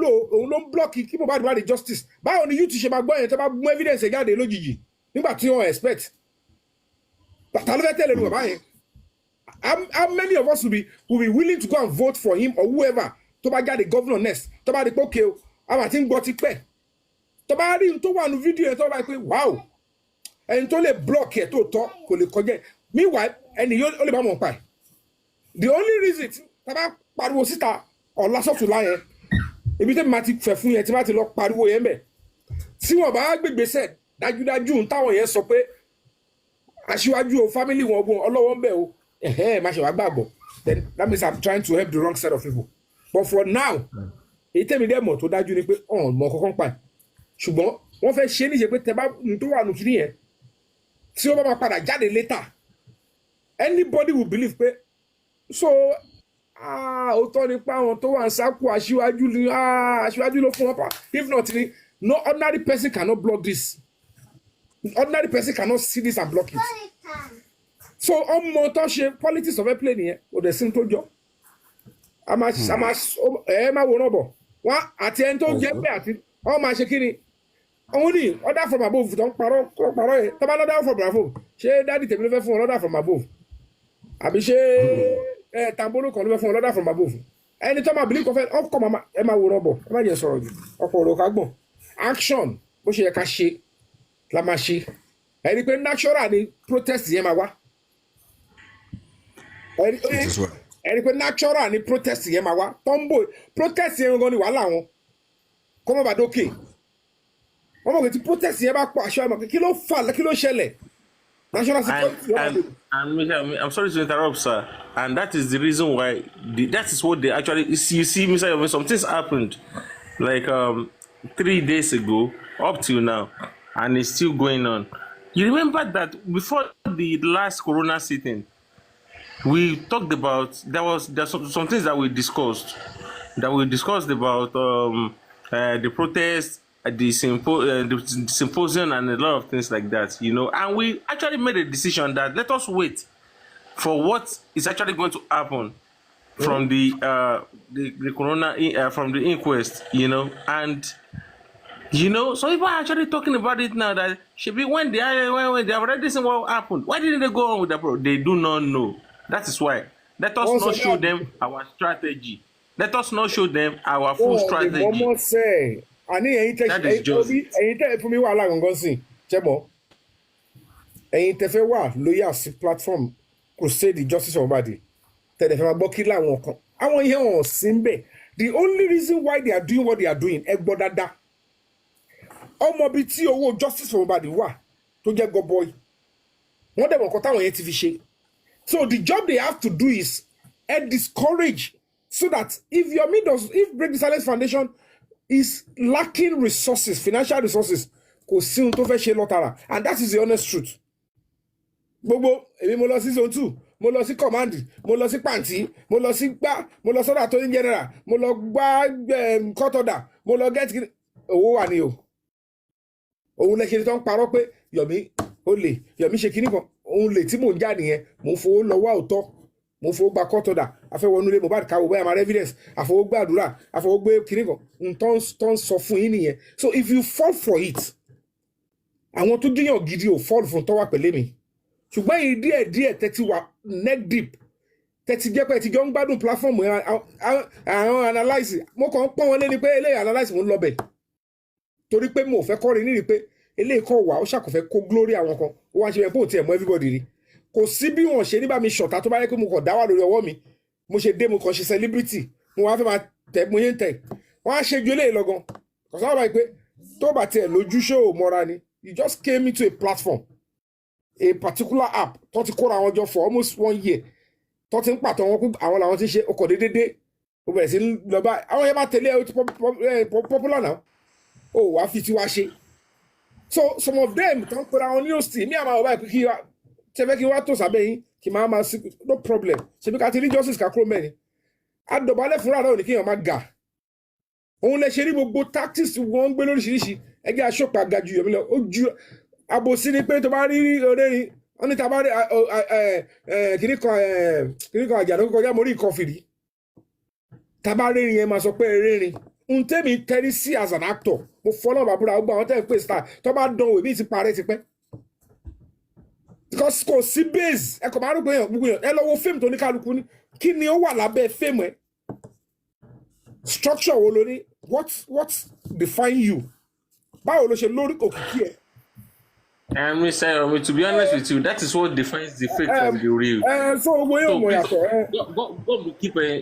S2: blọ́ọ̀kì kí Mohbad bá di justice báwo ni youth ṣe máa gbọ́ yẹn tó bá mú evidence jáde lójijì nígbà tí wọ́n expect bàtà ló fẹ́ tẹ̀lé nu bàbá yẹn how many of us will be willing to go and vote for him or whoever tó bá jáde governor next tó bá di pé okay o àwọn àti ń gbọ́ ti pẹ́ tó bá rí n tó wà nù fídíò yẹn tó bá pé wow ẹni tó lè block ẹ̀ tó tọ́ kò lè kọjá meanwhile ẹni yóò lè bá wọn pa ẹ̀ the only reason tá bá pariwo síta ọ̀la sọ́tùlá yẹn ibi tẹ́ máa ti fẹ̀ fún yẹn tí máa ti lọ pariwo yẹn bẹ̀ tí wọ́n bá gbégbèsè dájúdájú táwọn yẹn sọ pé Aṣíwájú o family wọn bọ̀ ọlọ́wọ́ ń bẹ̀ o má ṣe wá gbàgbọ́ then that means I'm trying to help the wrong set of people but for now èyí tẹ́mi dẹ́ mọ̀ tó dájú ni pé ọ̀n mọ̀ kọ́kọ́ pa ẹ̀ ṣùgbọ́n wọ́n fẹ́ ṣe é níṣe pé tẹ́ bá ń tó wà nù kiri yẹn tí ó bá máa padà jáde later anybody will believe pé so òótọ́ ni pé àwọn tó wà ń sáku Aṣíwájú ló fún wọn pa if not ni no ordinary person cannot block this ordinary person cannot see this and block it so ọmọ tó ṣe politics of a play nìyẹn kò dẹ̀ sí ní tó jọ a máa wòran bọ̀ wọ́n àti ẹni tó jẹ́ pé àti wọ́n máa ṣe kí ni òun ní order from above tó ń parọ́ yẹn tó bá lọ́dọ̀ from above ṣé dáàdì tèmi ló fẹ́ fún order from above àbí ṣé tàbólú kan ló fẹ́ fún order from above ẹni tó máa bìlí kọfẹ́ ọkọ̀ ẹ máa wòran bọ̀ ẹ má jẹ́ sọ̀rọ̀ jù ọkọ̀ òrò ká gbọ̀n action bó ṣe yẹ ká ṣe la máa ṣe ẹni pé natural ni protest yẹn máa wá
S5: It is well.
S2: ẹni pé natural ni protest yẹn máa wá tọ́ḿbò protest yẹn gan ni wàhálà wọn kọ́ mọ́ bá dókè wọ́n mọ̀ pé tí protest yẹn bá pọ̀ aṣọ àmọ́ kí ló fà kí ló ṣẹlẹ̀ national security.
S3: I'm sorry to interrupt, sir. And that is the reason why that is what they actually you see, Mr. Yomi, some things happened like 3 days ago up till now, and it's still going on. You remember that before the last Corona sitting, we talked about there's some things that we discussed about the protests, the symposium, and a lot of things like that, you know. And we actually made a decision that let us wait for what is actually going to happen from the Corona from the inquest, you know. And you know, so people are actually talking about it now that should be when they have already seen what happened. Why didn't they go on with the program? They do not know. That is why. Let us not show them our strategy. Let us not show them our full strategy. That is just
S2: it. Platform Crusade Justice for Body. The only reason why they are doing what they are doing, justice for body to get go boy. So the job they have to do is discourage so that if Break the Silence Foundation is lacking resources, financial resources, and that is the honest truth. Bobo, mo lọ sí zone 2, mo lọ sí command, mo lọ sí panty, mo lọ sí gbá, mo lọ sọ́dọ̀ attorney general, mo lọ gbá court order, mo lọ get owó wà ní o. Òun lè ṣe tó ń parọ́ pé Yomi ó lè, Yomi ṣe kíní kan, òun lè tí mò ń já nìyẹn, mo fowó lọ́wọ́ òótọ́, mo fowó gba court order, afẹ́wọnú ilé Mohbad káwọ́ bóyá máa evidence, àfọwọ́ gbé àdúrà, àfọwọ́ gbé kíní kan, tó ń sọ fún yín nìyẹn. So if you fall for it, àwọn tó díyàn gidi ò fall fún tọ́wà pẹ̀lẹ́ mi. Ṣùgbọ́n yìí díẹ̀ tẹ́tí wà neck deep tẹ́tí jẹ́ pé ti jọ ń gbádùn platform àwọn analyse mo kàn ń pọ́n wọn lé ní pé eléyìí analyse mo ń lọ́bẹ̀ torí pé mo fẹ́ kọ́rin ní rí pé eléyìí kọ́ wà ó ṣàkọfẹ́ kó glory àwọn kan ó wá ṣe yẹn bó tiẹ̀ mọ́ everybody rí kò sí bí wọ́n ṣe níbà mi ṣọ̀tá tó bá yẹ pé mo kàn dá wà lórí ọwọ́ mi mo ṣe dé mo kàn ṣe celebrity mo wá fẹ́ máa tẹ̀ mo yé ń tẹ̀ wọ́n á ṣe ju eléyìí lọ́gán kò sábà báyìí pé tó bá tiẹ̀ lójú ṣó ò mọ́ra ni you just came into a platform a particular app tó ti kóra wọn jọ for almost 1 year tó ti ń pàtó wọn pé àwọn làwọn ti ṣe ọkọ̀ déédéé ó bẹ̀rẹ̀ sí lọ bá àwọn yẹn bá tẹ̀lé ẹ ti popular now ó wàá fi tiwa ṣe so some of them tó ń pera wọn ní òsì ní àmà ọba ìpínkì tẹ́fẹ́ kí wá tó sábẹ́ yín kì máa sí no problem ṣebí ká ti rí justice kakúrò mẹ́rin adọ̀bálẹ̀ fúnra rẹ̀ ò ní kéèyàn má ga òun lè ṣe rí gbogbo tactics wọn ń gbé lóríṣiríṣi ẹgbẹ́ aṣọ́pàá ga ju Yomi lọ ó ju àbòsí ni pé tó bá rí orérin wọn ní ta bá rí kìnnì kan àjàdó kọjá mo rí nǹkan fìrí ta bá rí yẹn máa sọ pé rírin n tẹ́mi tẹ́rí sí as an actor mo fọ́nà bàbúrà ó gbà wọ́n tẹ́ ń pè star tó bá dán òwe bí ti parẹ́ ti pẹ́ because kò sí base ẹ kò máa rú pé gbogbo yẹn ẹ lọ wo fíìmù tó ní kálukú ní kí ni ó wà lábẹ́ fíìmù ẹ structure wo ló ní what define you báwo ló ṣe lórí òkìkí ẹ.
S3: And Mr. Yomi, to be honest with you, that is what defines the fake from the real.
S2: So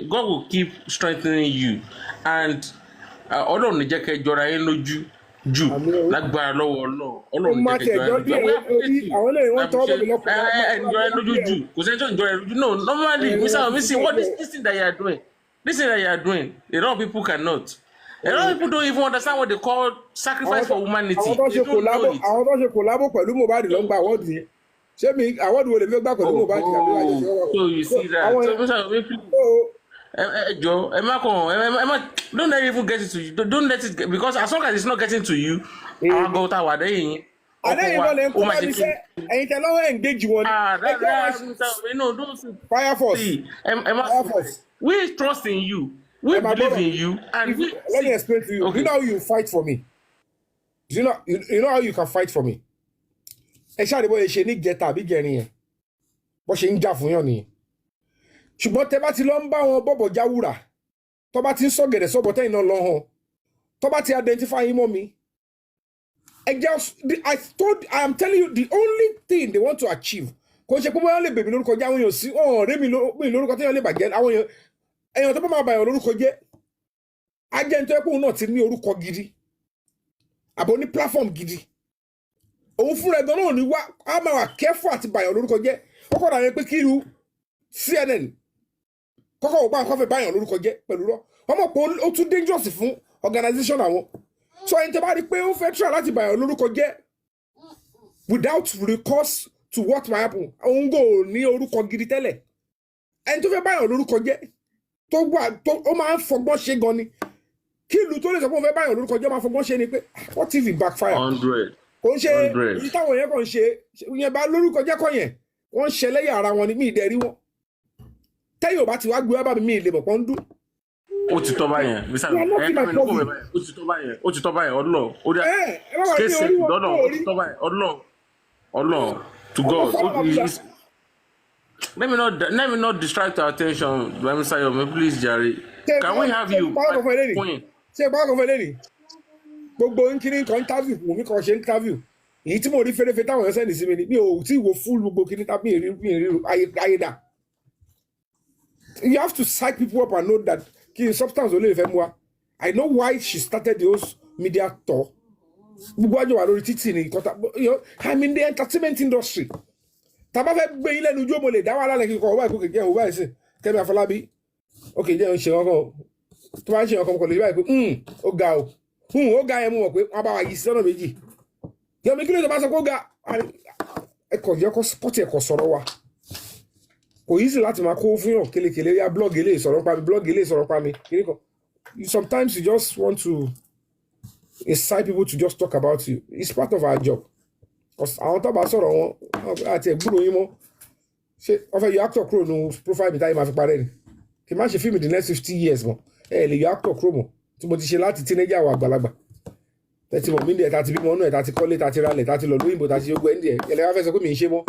S3: God will keep strengthening you, and Ọlọ́run ní jẹ́ kẹ́ jọra yín lójú jù lágbára lọ́wọ́ Ọlọ́run ní jẹ́ kẹ́ jọra yín lójú. Àwọn eléyìí wọ́n tọ́ bọ̀bí lọ́pọ̀. Jọra yín lójú jù kò sẹ́ni tó ń jọra yín lójú. No, normally, Mr. Yomi, see what this thing that you are doing, a lot of people cannot. A lot of people don't even understand what they call sacrifice for humanity. Àwọn tó ṣe kòlábò pẹ̀lú Mohbad ló ń gba awọ́dù yẹn. Ṣé mi awọ́dù wo lè fi gbà pẹ̀lú Mohbad? So you see that. So Mr. Yomi, ẹ má kàn don't let it even get it to you. Don't let it get, because as long as it's not getting to you, àwọn gan ta wà lẹ́yìn.
S2: Àlẹ́yìn náà lè ń kó bá mi sẹ́, ẹ̀yin tẹ lọ́wọ́ engage wọn. Fire force. Fire force.
S3: We trust in you. We believe in you, and
S2: let me explain to you. Okay. You know how you fight for me. You know how you can fight for me. Ẹ ṣáà lè bọ́ ẹ ṣe ní jẹta àbí jẹrin yẹn. Bọ́ ṣe ń jà fún yàn nìyẹn. Ṣùgbọ́n tẹ bá ti lọ ń bá wọn bọ̀bọ̀ jáwúrà. Tọ́ bá ti ń sọ̀gẹ̀dẹ̀ sọ̀bọ̀ tẹ́yìn náà lọ hàn. Tọ́ bá ti identify yín mọ́ mi. I am telling you, the only thing they want to achieve kò ṣe pé wọ́n lè bèmí lórúkọ jẹ́ àwọn èèyàn sí ọ̀rẹ́ mi lórúkọ tí wọ́n lè bàjẹ́ àwọn èèyàn tó bá máa bàyàn lórúkọ jẹ́ ajẹ́ nítorí pé òun náà ti ní orúkọ gidi àbò ní platform gidi òun fúnra ẹ̀gbọ́n náà ní wá á máa wà careful àti bàyàn lórúkọ jẹ́ kọ́kọ́ dà yẹn pé kí irú CNN kọ́kọ́ wò pa nǹkan fẹ́ bàyàn lórúkọ jẹ́ pẹ̀lú rọ́ wọ́n mọ̀ pé ó tún dangerous fún organization àwọn so ẹni tẹ́ bá rí pé ó fẹ́ try láti bàyàn lórúkọ jẹ́ without recourse to what might happen òun kò ní orúkọ gidi tẹ́lẹ̀ ẹni tó fẹ́ bàyàn lórúkọ jẹ́ ó máa ń fọgbọ́n ṣe gan ni kí ìlú tó lè sọ pé òun fẹ́ bàyàn lórúkọ jẹ́ máa fọgbọ́n ṣe ni pé what if it backfire
S3: 100
S2: kò ń ṣe èyí táwọn yẹn kàn ń ṣe yẹn bá lórúkọ jẹ́ kọ́ yẹn wọ́n ń ṣe lẹ́yìn ara wọn ni mí ìdẹ́rí wọn tẹ́yìn ò bá ti wá gbé wá bá mi ìlè mọ̀pọ̀ ń dún.
S3: ó ti tọ́ báyẹn ó ti tọ́ báyẹn ọlọ́ ó dá kéésì lọ́nà ó ti tọ́ báyẹn ọlọ́ to God let me not distract our attention Mr. Yomi please jare can we have you point.
S2: ṣé ìpá kan fẹ́ lẹ́nìí gbogbo nkíní kan interview fún mi kan ṣe interview èyí tí mo rí fẹ́rẹ́fẹ́ táwọn ẹ̀sẹ̀ ní sí mi ni mi ò tí ì wo full gbogbo kíní tàbí ìrírí ayédà. You have to psych people up and know that kí substance ò lè fẹ́ mu wa. I know why she started the whole media tour. Gbogbo àjọ wà lórí títì ní ìkọta I'm in the entertainment industry. Tàbá fẹ́ gbé yín lẹ́nu ojú mo lè dá wà lálẹ́ kíkọ́ ọwọ́ ìkókè jẹ́ òwúrọ̀ ẹ̀sìn Kẹ́mi Afọlábí. Ok jẹ́ ń ṣe ọkọ̀ tó bá ń ṣe ọkọ̀ kọ̀ lè báyìí pé ó ga o. Ó ga yẹn mú mọ̀ pé wọ́n bá wa yí sí ọ̀nà méjì. Yọ̀mí kí ló tó bá sọ pé ó ga ẹ̀kọ́ jẹ́ kọ́tì ẹ̀kọ́ sọ̀rọ̀ wa. Kò easy láti máa kó fún yàn kélekèlé ya blog eléyìí sọ̀rọ̀ pa mi blog eléyìí sọ̀rọ̀ pa mi kiri kan. Sometimes you just want to incite people to just talk about you. It's part of our job. Àwọn tó bá sọ̀rọ̀ wọn àti ẹ̀gbúrò yín mọ́ ṣé wọ́n fẹ́ yọ actor kúrò ní profile mi táyé máa fi parẹ́ ni kì í má ṣe fíìmù the next 50 years mọ́ lè yọ actor kúrò mọ́ tí mo ti ṣe láti teenager àwọn àgbàlagbà tẹ́tí mọ̀ mí ní ẹ̀ tá ti bímọ ọ̀nà ẹ̀ tá ti kọ́lé tá ti ralẹ̀ tá ti lọ lóyìnbó tá ti yóò ẹ̀ ń dì ẹ̀ ẹ̀lẹ́ wá fẹ́ sọ pé mi ń ṣe mọ́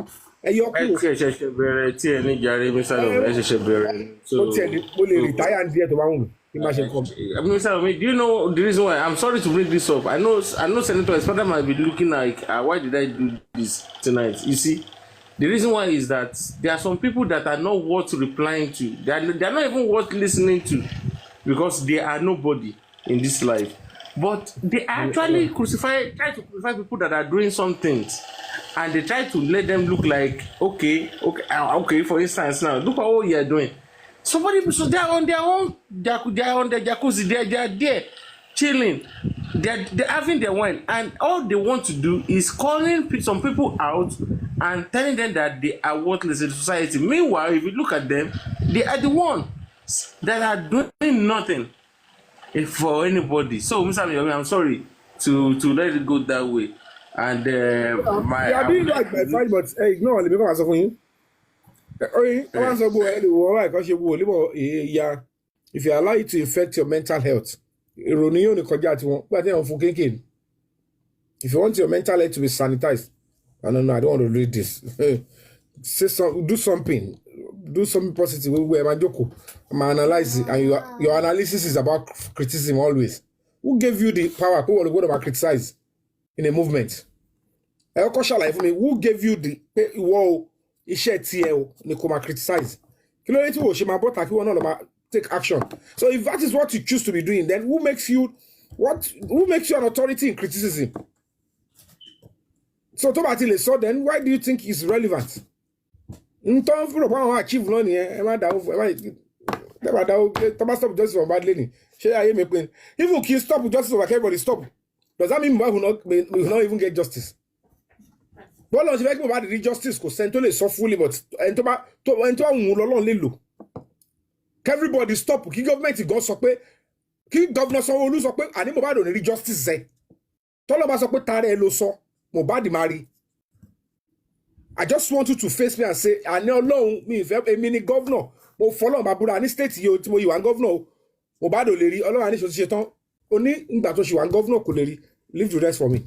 S2: ẹ yọ kúrò.
S3: ẹ ṣẹ̀ṣẹ̀ bẹ̀rẹ̀ tí ẹ ní jàre Mr. Yomi ẹ ṣẹ̀ṣẹ̀ bẹ̀rẹ̀.
S2: mo lè retire ní díẹ̀ tó bá wù mí kí n má ṣe kọ́.
S3: Mr. Yomi, do you know the reason why? I'm sorry to bring this up. I know Senator Espada might be looking like why did I do this tonight? You see, the reason why is that there are some people that are not worth replying to. They are not even worth listening to because they are nobody in this life. But they actually try to crucify people that are doing some things, and they try to let them look like okay. For instance, now look at what you are doing. Somebody, so they are on their own. They are on their jacuzzi. They are there, chilling. They're having their wine, and all they want to do is calling some people out and telling them that they are worthless in society. Meanwhile, if you look at them, they are the ones that are doing nothing for anybody. So, Mr. Yomi, I'm sorry to let it go that way. And
S2: I being like my friend, but hey, no, let me come answer for you. If you allow it to affect your mental health, if you want your mental health to be sanitized, I don't want to read this. Do something positive. I'm analyzing, and your analysis is about criticism always. Who gave you the power? Who want to criticize in a movement? Who gave you the criticize? Take action. So if that is what you choose to be doing, then who makes you an authority in criticism? So then why do you think it's relevant? Stop justice for bad lady. Even can stop justice for everybody stop. Does that mean we will not even get justice? But long as you make justice, because Sentimental is so fully, but everybody stop. Kí government go sọ pé kí governor Sanwó-Olú sọ pé àní Mohbad ò ní rí justice ẹ. Tọ́lọ́ bá sọ pé tààrẹ ló sọ Mohbad máa rí. I just want you to face me and say àní Ọlọ́run mi ìfẹ́ èmi ni governor mo fọlọ́run bá búra ní state yìí tí mo yìí wà governor Mohbad ò lè rí Ọlọ́run àní ṣe tán ó ní ìgbà tó ṣe wà governor kò lè rí leave the rest for me.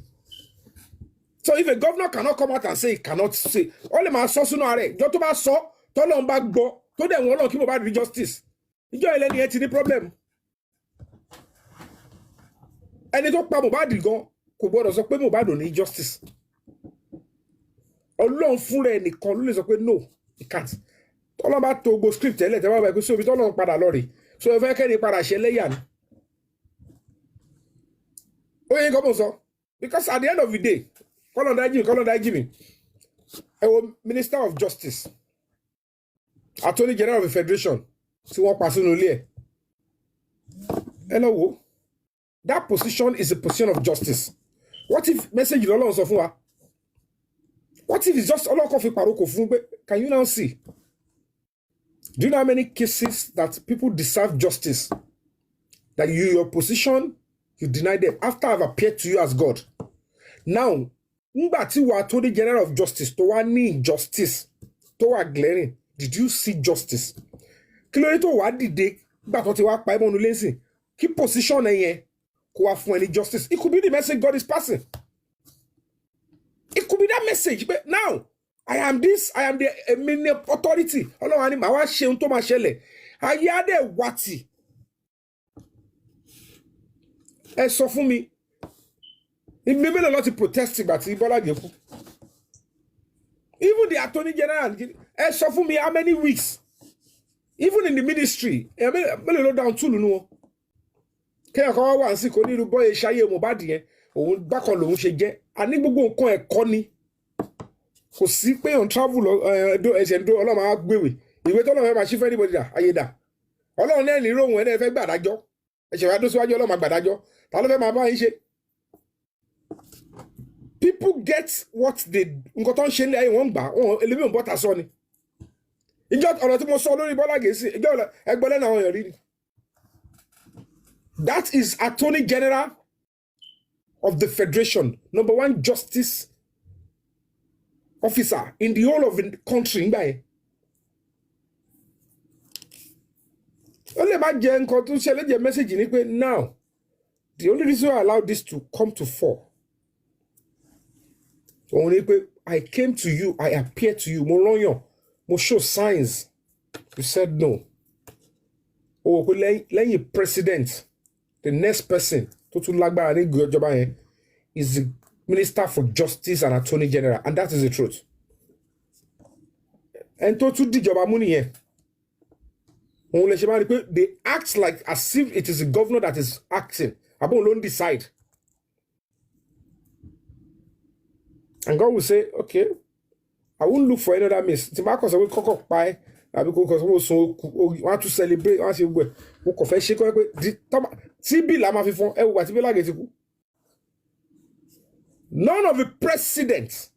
S2: So if a governor cannot come out and say he cannot say all ma sọ sínú ara ẹ̀ jọ tó bá sọ tọ́lọ́run bá gbọ́ tó dẹ̀ wọ́n Ọlọ́run kí Mohbad rí justice. Ìjọ ẹlẹ́ni ẹ ti ní problem. Ẹni tó pa Mohbad gan kò gbọ́dọ̀ sọ pé Mohbad ò ní justice. Ọlọ́run fúnra ẹ̀ nìkan ló lè sọ pé no, you can't. Tọ́lọ́run bá to gbogbo script tẹ́lẹ̀ tẹ́ bá bá pé sí omi tọ́lọ́run padà lọ rè so ẹ fẹ́ kẹ́ni padà ṣe lẹ́yà ni. Ó yẹ kọ́ mọ̀ sọ because at the end of the day kọ́lọ̀ dájú mi ẹ wo Minister of Justice Attorney General of the Federation tí wọ́n pa sínú ilé ẹ̀ ẹ lọ wo that position is a position of justice. What if message lọ́lọ́run sọ fún wa? What if it's just ọlọ́kọ̀ fi pàrókò fún pé can you now see? Do you know how many cases that people deserve justice that your position you deny them after I've appeared to you as God? Now nígbà tí wàá Attorney General of Justice tó wá ní injustice tó wà glaring, did you see justice? Kí ló dé tó wá dìde nígbà tó ti wá pa ẹmọ́nu lẹ́sìn kí position ẹ yẹn kó wá fún ẹni justice? It could be the message God is passing. It could be that message. But now, I am this, I am the authority. Ọlọ́run ni màá wá ṣe ohun tó máa ṣẹlẹ̀. Ayé á dẹ̀ wàtì. Ẹ sọ fún mi. Ìgbé mélòó lọ ti protest ìgbà tí Bọ́lá Ìgè kú. Even the Attorney General, ẹ sọ fún mi how many weeks? Even in the ministry, ẹ mélòó ló down túlù nù wọn. Kéèyàn kan wá sí kò ní irú bọ́yé ṣayé Mohbad yẹn, òun bákan lòun ṣe jẹ́. Àní gbogbo nǹkan ẹ̀kọ́ ni. Kò sí pé on travel ẹ̀ṣẹ̀ ń dó Ọlọ́run máa gbèwè. Ìwé tọ́lọ́run fẹ́ máa ṣí fẹ́ anybody dà, ayé dà. Ọlọ́run náà ní irú òun ẹ̀ fẹ́ gbàdájọ́. Ẹ̀ṣẹ̀ wa dó síwájú Ọlọ́run máa gbàdájọ́. Ta ló fẹ́ máa bá yín ṣe? People get what they nǹkan tó ń ṣe ní ayé wọn gbà wọn ẹlẹ́mìí ò ń bọ́ta sọ ni. Ìjọ ọ̀rọ̀ tí mo sọ lórí Bọ́lá Ìgè sí ìjọ ẹgbẹ́ lẹ́nu àwọn èèyàn rí ni. That is Attorney General of the Federation, number one justice officer in the whole of the country. Only my gen to share the message in it. Now, the only reason I allowed this to come to fore, only I came to you, I appeared to you, mo show signs. You said no. Oh, let you president, the next person is the Minister for Justice and Attorney General, and that is the truth. And to the job money they act like as if it is the governor that is acting. I won't decide. And God will say, okay, I won't look for another miss. Because I will cock up pie. Because I want to celebrate. I say, well, none of the presidents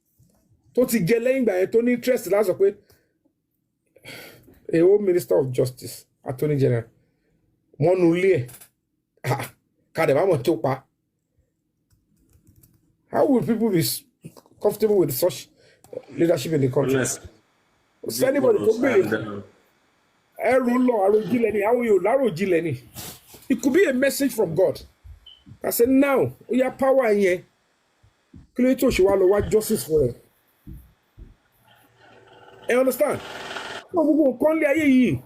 S2: tó ti jẹ lẹ́yìn ìgbà yẹn tó ní interest láti sọ pé a home Minister of Justice, Attorney General, wọ́n nu ilé ẹ̀ kàdé bá mọ̀ tó pa. How will people be comfortable with such leadership in the country? Anybody tó gbé ẹrù lọ àròjinlẹ̀ ni àwọn yóò láròjinlẹ̀ ni. It could be a message from God. I said now ó yá power yẹn kí ló tó ṣe wá lọ wá justice for it. You understand? No, gbogbo nǹkan lé ayé yìí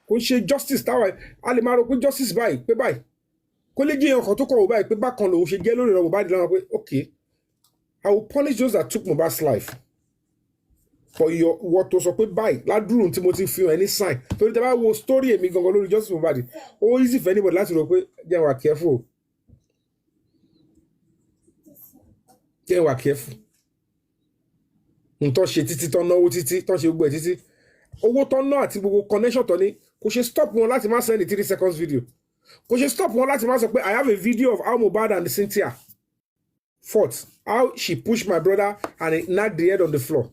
S2: kò ṣe justice táwa a lè máa rò pé justice báyìí pé báyìí kó lè jẹ́ ọkàn tó kọ̀ wò báyìí pé bákan lòun ṣe jẹ́ lórí ọ̀rọ̀ Mohbad lọ́nà pé okay, I will punish those that took Mohbad's life for your what to sọ pé báyìí ládùrùn tí mo ti fi hàn any sign torí tẹ́ bá wo story èmi gangan lórí justice Mohbad ó easy for anybody láti rò pé jẹ́ wà careful. Jẹ́ wà careful. Ntọ́ ṣe títí tọ́ náwó títí tọ́ ṣe gbogbo ẹ̀ títí owó tọ́ náà àti gbogbo connection tọ́ ni kò ṣe stop wọn láti máa send a 3 seconds video kò ṣe stop wọn láti máa sọ pé I have a video of how Mohbad and Cynthia fought, how she pushed my brother and he knocked the head on the floor.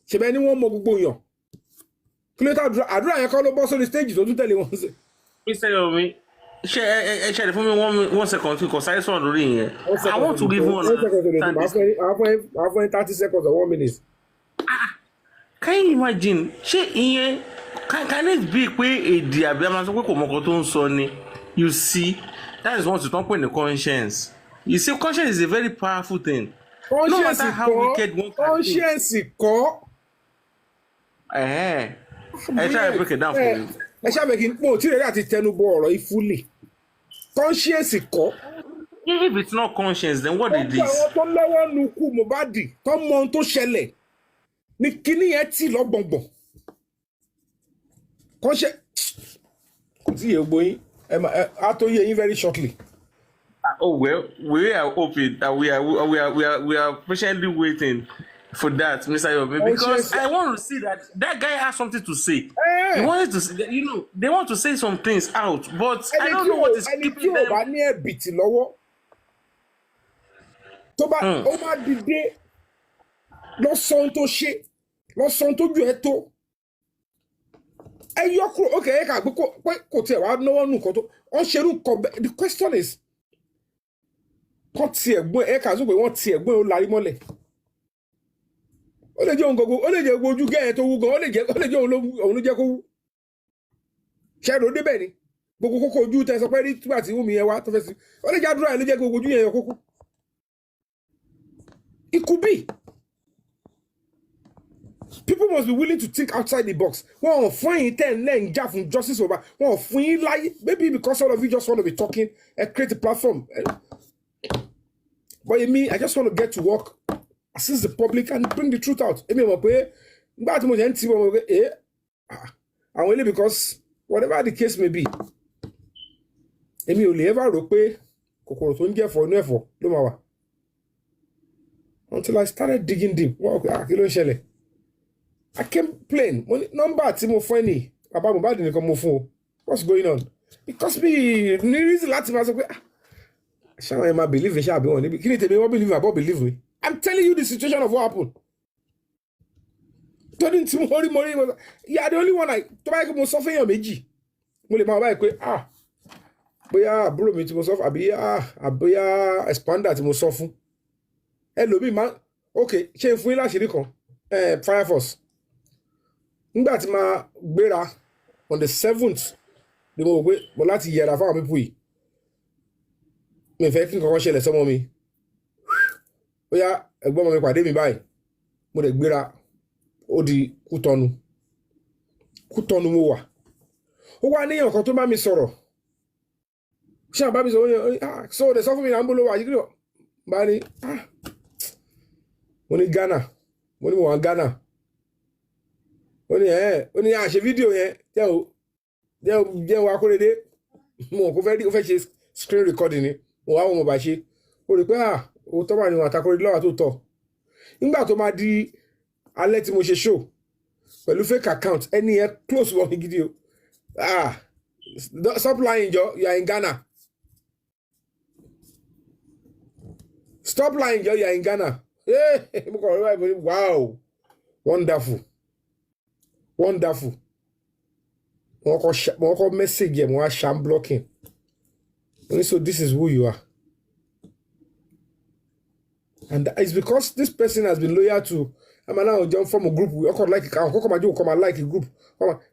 S2: Ṣe bẹ́ẹ̀ ni wọ́n mọ gbogbo yàn kí ló tá àdúrà yẹn kọ́ ló bọ́ sórí stage tó tún tẹ̀lé wọn sí.
S3: Mr. Yomi, ẹ ṣe fún mi 1 second kò sáré sọ̀rọ̀ lórí yẹn. I want to give one.
S2: I'll 30 seconds or 1 minute.
S3: Can you imagine? Ṣé ìyẹn can it be pé èdè àbí a máa sọ pé kò mọ̀kàn tó ń sọ ni? You see, that is what you don't put in the conscience. You see, conscience is a very powerful thing. No matter how wicked one can be.
S2: Conscience kọ́.
S3: Ẹ ṣáà break it down for me.
S2: Ẹ ṣáà bẹ̀ kí n pò tí rẹ̀ àti tẹnubọ ọ̀rọ̀ yìí fully. Conscience kọ́.
S3: If it's not conscience, then what is this?
S2: Àwọn tó lọ́wọ́ nu kú Mohbad tó mọ ohun tó ṣẹlẹ̀ ní kíní yẹn tí lọ gbọ̀ngbọ̀n kọ́ ṣe kò tí yẹ gbóyin á tó yẹ yín very shortly.
S3: Oh well, we are hoping that we are patiently waiting for that, Mr. Yobe, because I want to see that guy has something to say. He wanted to, they want to say some things out, but I don't know what is keeping them.
S2: Bá ní ẹ̀bìtì lọ́wọ́ tó bá ó máa dìde lọ sọ ohun tó ṣe lọ sọ ohun tó ju ẹ tó ẹ yọ kúrò ok ẹ kà gbé kò tiẹ̀ wá náwó nù kan tó wọ́n ṣerú kan bẹ́ẹ̀. The question is wọ́n ti ẹ̀gbọ́n ẹ kà sọ pé wọ́n ti ẹ̀gbọ́n ó larí mọ́lẹ̀ ó lè jẹ́ òun gbogbo ó lè jẹ́ ojú gẹ́yẹ tó wú gan ó lè jẹ́ òun ló jẹ́ kó wú ṣẹ́ẹ̀rọ débẹ̀ ni gbogbo kókó ojú tẹ sọ pé rí túbà tí wúmi yẹn wá tó fẹ́ sí ó lè jẹ́ àdúrà ẹ̀ ló jẹ́ gbogbo ojú yẹn yọ kókó. It could be. People must be willing to think outside the box. Wọ́n fún yín tẹ́ ẹ̀ ń jà fún justice over. Wọ́n fún yín láyé. Maybe because all of you just want to be talking and create a platform. But me, I just want to get to work, assist the public and bring the truth out. Èmi mọ̀ pé nígbà tí mo jẹ́ ń tí wọ́n mọ̀ pé àwọn ilé because whatever the case may be, èmi ò lè ever rò pé kòkòrò tó ń jẹ́ ẹ̀fọ́ inú ẹ̀fọ́ ló máa wà. Until I started digging deep. Kí ló ń ṣẹlẹ̀? I came plain. Number tí mo fún ẹ ní bàbá Mohbad nìkan mo fún o. What's going on? Because me ní reason láti máa sọ pé ṣáwọn ẹ máa believe ṣáà àbí wọn níbi kí ni tèmi wọ́n believe àbọ̀ believe me. I'm telling you the situation of what happened. Torí tí mo rí yeah, the only one tó bá yẹ kí mo sọ fún èèyàn méjì mo lè máa báyìí pé bóyá àbúrò mi tí mo sọ fún àbí expander tí mo sọ fún. Ẹlòmíì máa ok ṣe fún yín láṣìírí kan Fire Force nígbà tí máa gbéra on the 7th ni mo wò pé mo láti yẹra fáwọn pípù yìí mi fẹ́ kí nǹkan ṣẹlẹ̀ sọ́mọ mi bóyá ẹ̀gbọ́n mi pàdé mi báyìí mo dẹ̀ gbéra ó di Kútọ́nù mo wà ó wá níyàn kan tó bá mi sọ̀rọ̀ ṣé àbá mi sọ̀rọ̀ so the sọ fún mi náà ń bó lówó àyíkí bá ní mo ní Ghana mo ní mo wà Ghana ó ní àṣẹ fídíò yẹn jẹ́ wa Kóredé mo kò fẹ́ ṣe screen recording ni mo wá wọn mo bá ṣe ó rí pé ó tọ́ wà ní wọn àtàkóredé lọ́wọ́ tó tọ̀ nígbà tó máa di alẹ́ tí mo ṣe show pẹ̀lú fake account ẹni yẹn close wọ́n mi gidi o stop lying jọ you are in Ghana stop lying jọ you are in Ghana. Wow, wonderful. Wọ́n kọ́ message yẹn mo wá sham blocking. So this is who you are. And it's because this person has been loyal to I'm now jump from a group we all like come like a group.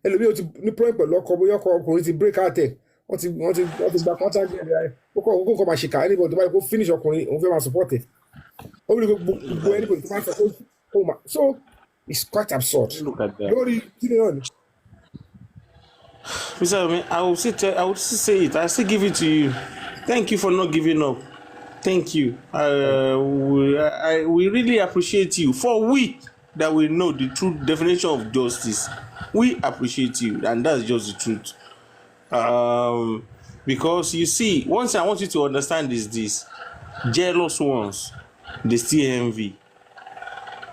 S2: Ẹlòmíì ó ti ní problem pẹ̀lú ọkọ bóyá ọkùnrin ti break out ẹ̀ wọ́n ti gba contact ẹ̀ ó kọ́ máa ṣèkà anybody tó bá yẹ kó finish ọkùnrin òun fẹ́ máa support ẹ̀. So it's quite absurd.
S3: Look at that. Mr. Yomi, I will still say it. I still give it to you. Thank you for not giving up. Thank you. We really appreciate you. For we that we know the true definition of justice, we appreciate you, and that's just the truth. Because you see, one thing I want you to understand is this: jealous ones, they still envy.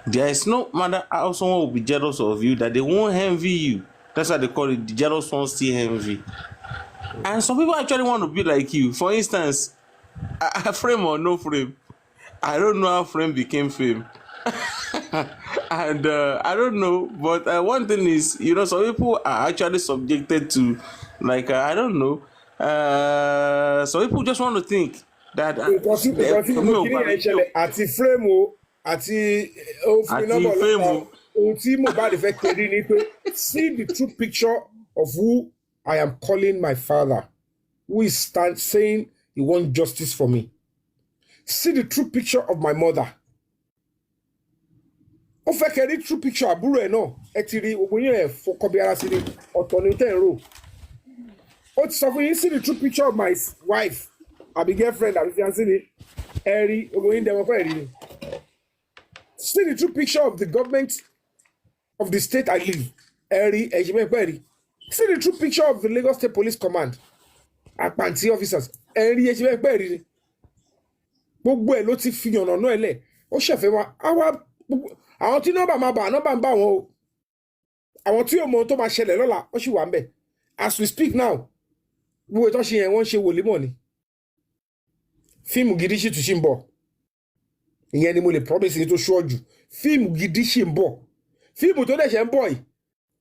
S3: There is no matter how someone will be jealous of you that they won't envy you. That's why they call it the jealous ones still envy. And some people actually want to be like you. For instance, a frame or no frame, I don't know how frame became fame. And I don't know, but one thing is, some people are actually subjected to, I don't know, some people just want to think that
S2: àti frame o àti fame ohun tí Mohbad fẹ́ kéde ni pé see the true picture of who I am calling my father, who is saying he wants justice for me. See the true picture of my mother. Ó fẹ́ kéde true picture àbúrò ẹ̀ náà ẹ ti rí gbogbo yẹn fọkọ bí ara sí ni ọ̀tọ̀ ní tẹ̀ ń rò. Ó ti sọ fún yín see the true picture of my wife àbí girlfriend àbí fiancé ni ẹ rí gbogbo yín dẹ̀wọ̀n pẹ́ rí ni. See the true picture of the government of the state I live. See the true picture of the Lagos State Police Command. Àpàǹtí officers. Gbogbo ẹ̀ ló ti fi ọ̀nà náà lẹ̀. Ó ṣẹ̀fẹ̀ wa. Àwọn tí nọ́mbà máa bà nọ́mbà ń bá wọn o. Àwọn tí ò mọ ohun tó máa ṣẹlẹ̀ lọ́la ó sì wà ń bẹ̀. As we speak now, gbogbo ìtọ́ ṣe yẹn wọ́n ń ṣe wòlímọ̀ ni. Fíìmù gidi sì tún ṣì ń bọ̀. Ìyẹn ni mo lè promise yín tó ṣọ́ọ̀jù. Fíìmù gidi sì ń bọ̀. Fíìmù tó dẹ̀ ṣe ń bọ̀ yìí,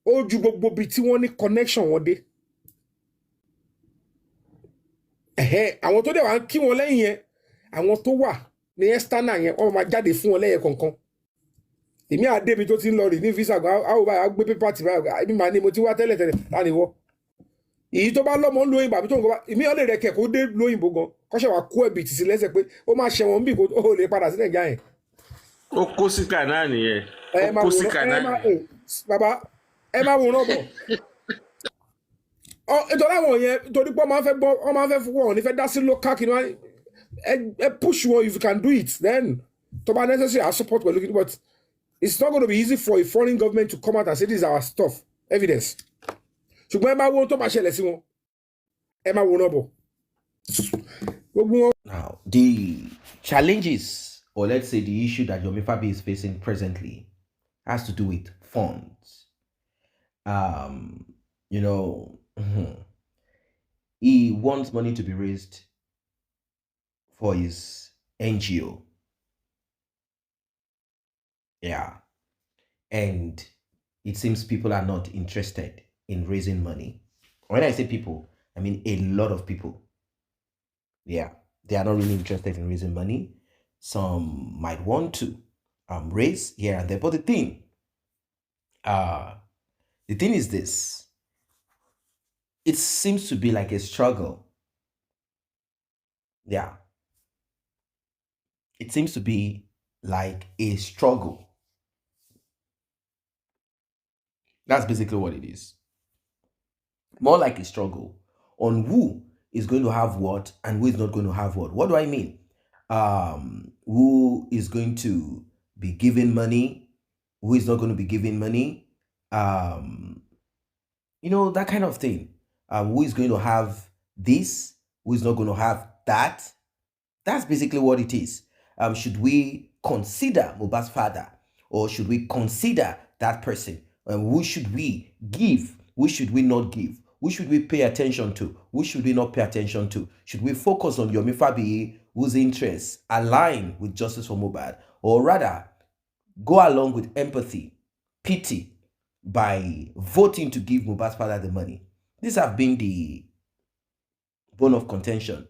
S2: ó ju gbogbo ibi tí wọ́n ní connection wọn dé. Àwọn tó dẹ̀ wá ń kí wọn lẹ́yìn yẹn, àwọn tó wà ní external yẹn wọ́n máa jáde fún wọn lẹ́yẹ kọ̀ọ̀kan. Èmi àdébi tó ti ń lọ rí ní visa gan, àwọn báyà gbé pépà tì báyà, èmi máa ní mo ti wá tẹ́lẹ̀ láti wọ́. Èyí tó bá lọ́mọ ń lo òyìnbó àbí tó ń gbọ́ bá, èmi ọ̀ lè rẹ̀ kẹ̀ kó dé lóyìnbó gan, kọ́ṣẹ́ wa kó ẹ̀bì tì sí lẹ́sẹ̀ pé ó máa ṣẹ̀wọ̀n bí kò ó lè padà sí Nàìjíríà yẹn.
S3: Ó kó síkà náà nìyẹn. Ó kó síkà náà nìyẹn.
S2: Bàbá ẹ máa wòran bọ̀. Nítorí àwọn yẹn torí pé wọ́n máa ń fẹ́ gbọ́ wọ́n máa ń fẹ́ fún wọn ní fẹ́ dá sí local kí ni wọ́n ẹ push wọn if you can do it then tó bá necessary I support pẹ̀lú kí but it's not going to be easy for a foreign government to come out and say this is our stuff evidence ṣùgbọ́n ẹ máa wo ohun tó máa ṣẹlẹ̀ sí wọn ẹ máa wòran bọ̀.
S1: Now the challenges or let's say the issue that Yomi Fabi is facing presently has to do with funds. You know, he wants money to be raised for his NGO. Yeah. And it seems people are not interested in raising money. When I say people, I mean a lot of people. Yeah. They are not really interested in raising money. Some might want to raise here and there. But the thing is this. It seems to be like a struggle. Yeah. It seems to be like a struggle. That's basically what it is. More like a struggle on who is going to have what and who is not going to have what. What do I mean? Who is going to be given money? Who is not going to be given money? You know, that kind of thing. Who is going to have this? Who is not going to have that? That's basically what it is. Should we consider Mohbad's father, or should we consider that person? Who should we give? Who should we not give? Who should we pay attention to? Who should we not pay attention to? Should we focus on Yomi Fabi, whose interests align with justice for Mohbad, or rather go along with empathy, pity, by voting to give Mohbad's father the money? These have been the bone of contention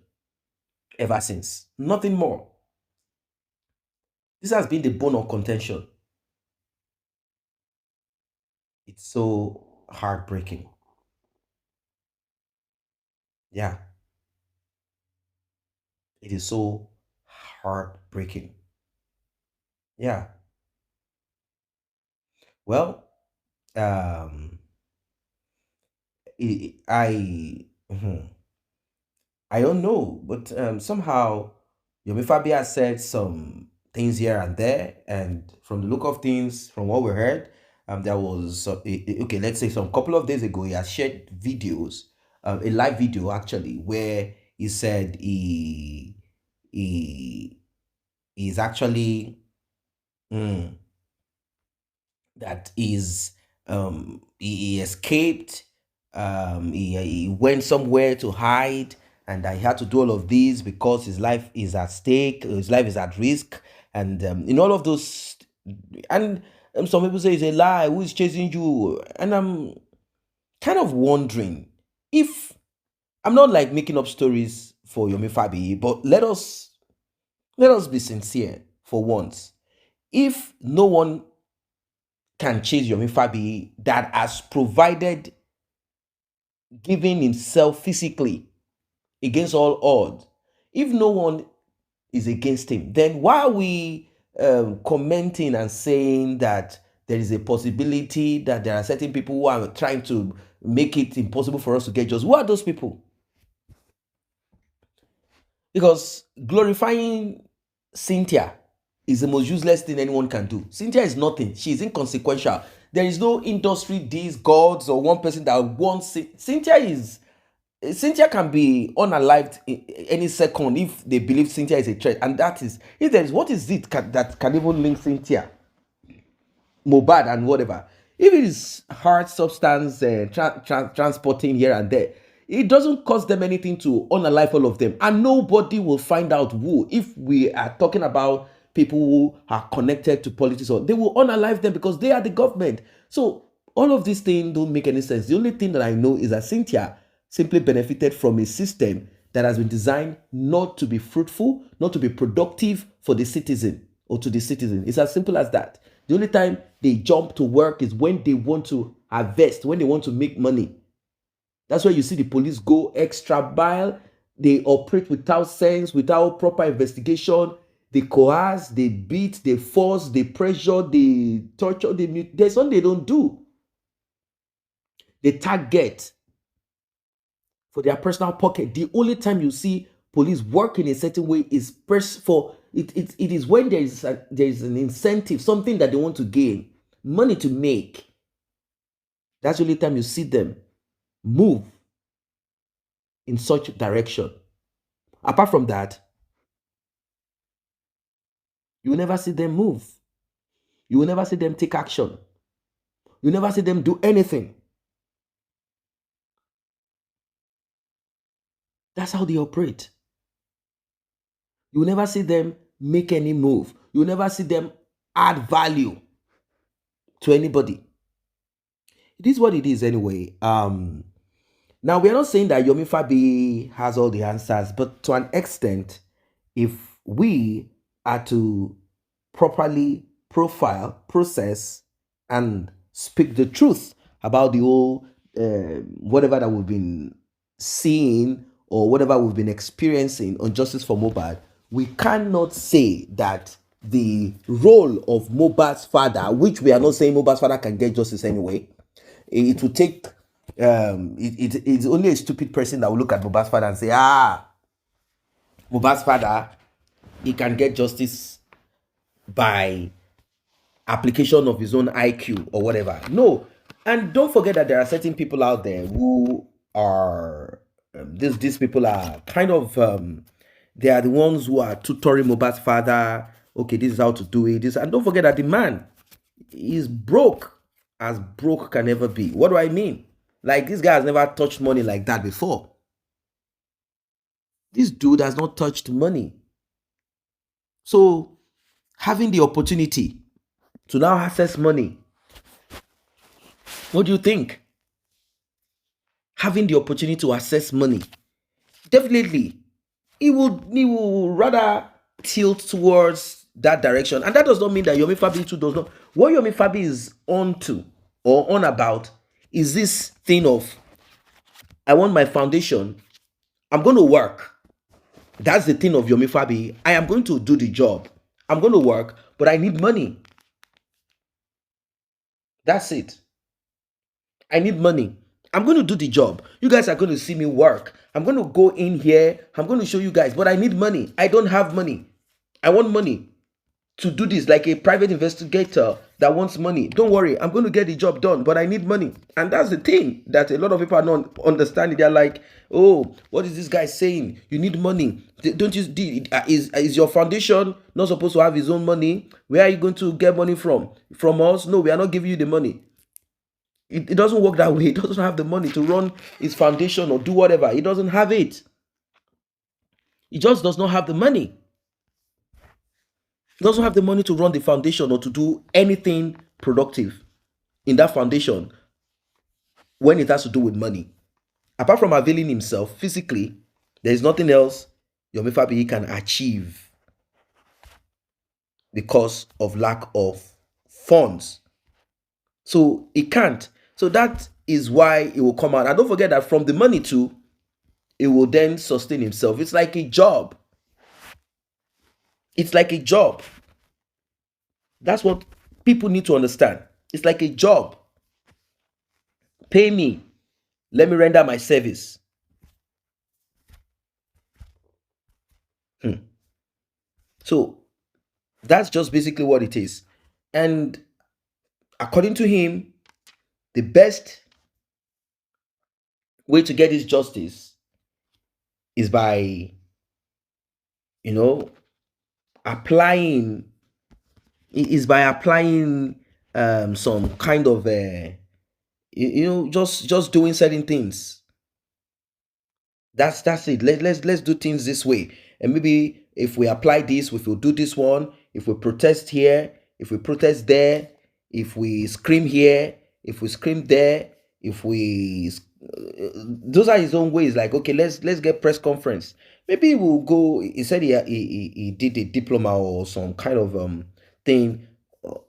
S1: ever since. Nothing more. This has been the bone of contention. It's so heartbreaking. Yeah. It is so heartbreaking. Yeah. Well, I don't know, but somehow Yomi Fabi has said some things here and there, and from the look of things, from what we heard, there was okay, let's say some couple of days ago, he has shared videos, a live video actually, where he said he is actually that is he escaped, he went somewhere to hide, and he had to do all of this because his life is at stake, his life is at risk, and in all of those, and some people say it's a lie, who is chasing you? And I'm kind of wondering if, I'm not like making up stories for Yomi Fabi, but let us be sincere for once. If no one can chase Yomi Fabi that has provided giving himself physically against all odds, if no one is against him, then why are we commenting and saying that there is a possibility that there are certain people who are trying to make it impossible for us to get justice? Who are those people? Because glorifying Cynthia is the most useless thing anyone can do. Cynthia is nothing. She is inconsequential. There is no industry, these gods, or one person that wants it. Cynthia can be unalived any second if they believe Cynthia is a threat. And that is, if there is, what is it that can even link Cynthia, Mohbad, and whatever? If it is hard substance transporting here and there, it doesn't cost them anything to unalive all of them. And nobody will find out who. If we are talking about people who are connected to politics, or they will unalive them because they are the government. So all of these things don't make any sense. The only thing that I know is that Cynthia simply benefited from a system that has been designed not to be fruitful, not to be productive for the citizen or to the citizen. It's as simple as that. The only time they jump to work is when they want to harvest, when they want to make money. That's why you see the police go extra mile. They operate without sense, without proper investigation. They coerce, they beat, they force, they pressure, they torture. There's something they don't do. They target for their personal pocket. The only time you see police work in a certain way is it is when there is an incentive, something that they want to gain, money to make. That's the only time you see them move in such direction. Apart from that, you will never see them move. You will never see them take action. You will never see them do anything. That's how they operate. You will never see them make any move. You will never see them add value to anybody. It is what it is anyway. Now, we are not saying that Yomi Fabi has all the answers, but to an extent, if we are to properly profile, process, and speak the truth about the whole whatever that we've been seeing or whatever we've been experiencing on Justice for Mohbad, we cannot say that the role of Mohbad's father, which we are not saying Mohbad's father can get justice anyway, it will take it's only a stupid person that will look at Mohbad's father and say, Mohbad's father, he can get justice by application of his own IQ or whatever. No. And don't forget that there are certain people out there who are these people are kind of they are the ones who are tutoring Mohbad's father. Okay, this is how to do it. And don't forget that the man is broke, as broke can ever be. What do I mean? Like, this guy has never touched money like that before. This dude has not touched money. So, having the opportunity to now access money, what do you think? Having the opportunity to access money, definitely, he will rather tilt towards that direction. And that does not mean that Yomi Fabi too does not. What Yomi Fabi is on to or on about is this thing of, I want my foundation, I'm going to work. That's the thing of Yomi Fabi. I am going to do the job. I'm going to work, but I need money. That's it. I need money. I'm going to do the job. You guys are going to see me work. I'm going to go in here. I'm going to show you guys, but I need money. I don't have money. I want money to do this, like a private investigator that wants money. Don't worry, I'm going to get the job done, but I need money. And that's the thing that a lot of people are not understanding. They're like, oh, what is this guy saying? You need money. Don't you, is your foundation not supposed to have his own money? Where are you going to get money from? From us? No, we are not giving you the money. It doesn't work that way. He doesn't have the money to run his foundation or do whatever. He doesn't have it. He just does not have the money. He doesn't have the money to run the foundation or to do anything productive in that foundation when it has to do with money. Apart from availing himself physically, there is nothing else Yomi Fabi can achieve because of lack of funds. So he can't. So that is why he will come out. And don't forget that from the money too, he will then sustain himself. It's like a job. It's like a job. That's what people need to understand. It's like a job. Pay me. Let me render my service. So that's just basically what it is. And according to him, the best way to get this justice is by, you know, applying some kind of just doing certain things. That's it. Let's do things this way. And maybe if we apply this, if we do this one, if we protest here, if we protest there, if we scream here, if we scream there, if we those are his own ways. Like, okay, let's get press conference. Maybe we'll go. He said he did a diploma or some kind of thing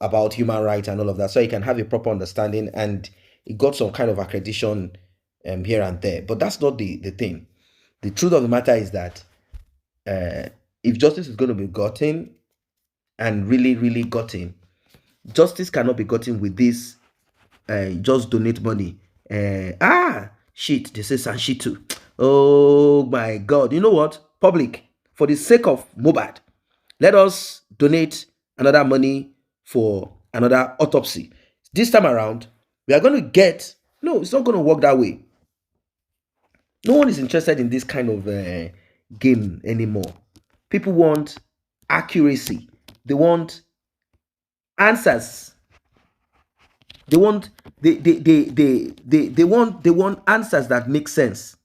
S1: about human rights and all of that, so he can have a proper understanding, and he got some kind of accreditation here and there. But that's not the thing. The truth of the matter is that if justice is going to be gotten and really, really gotten, justice cannot be gotten with this just donate money. Shit, they say some shit too. Oh my God. You know what? Public, for the sake of Mohbad, let us donate another money for another autopsy. This time around, we are going to get, no, it's not going to work that way. No one is interested in this kind of game anymore. People want accuracy. They want answers. They want answers that make sense.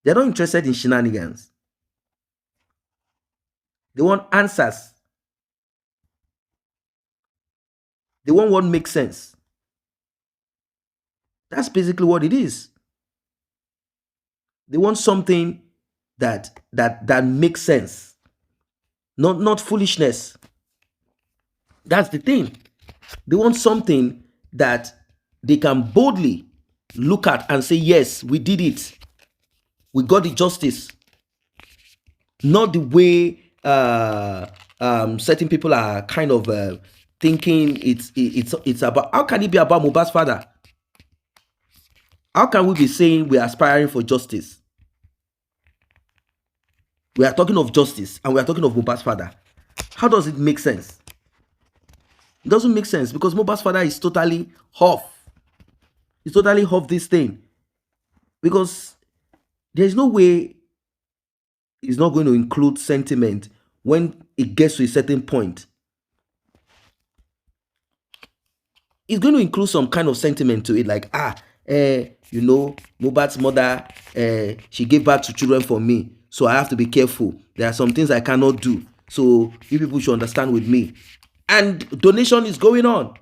S1: They're not interested in shenanigans. They want answers. They want what makes sense. That's basically what it is. They want something that makes sense. Not foolishness. That's the thing. They want something that they can boldly look at and say, yes, we did it. We got the justice. Not the way certain people are kind of thinking it's about. How can it be about Mohbad's father? How can we be saying we are aspiring for justice? We are talking of justice and we are talking of Mohbad's father. How does it make sense? It doesn't make sense because Mohbad's father is totally off. He's totally off this thing. Because there's no way he's not going to include sentiment when it gets to a certain point. He's going to include some kind of sentiment to it, like, Mohbad's mother, she gave birth to children for me, so I have to be careful. There are some things I cannot do, so you people should understand with me. And donation is going on.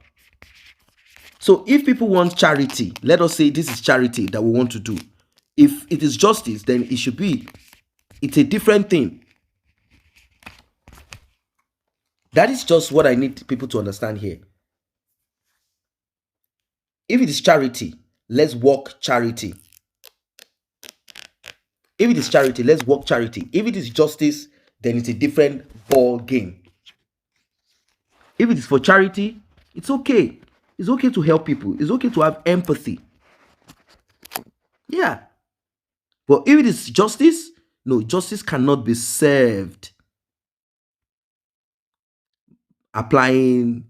S1: So if people want charity, let us say this is charity that we want to do. If it is justice, then it should be. It's a different thing. That is just what I need people to understand here. If it is charity, let's walk charity. If it is charity, let's walk charity. If it is justice, then it's a different ball game. If it is for charity, it's okay. It's okay to help people. It's okay to have empathy. Yeah. But if it is justice, no, justice cannot be served applying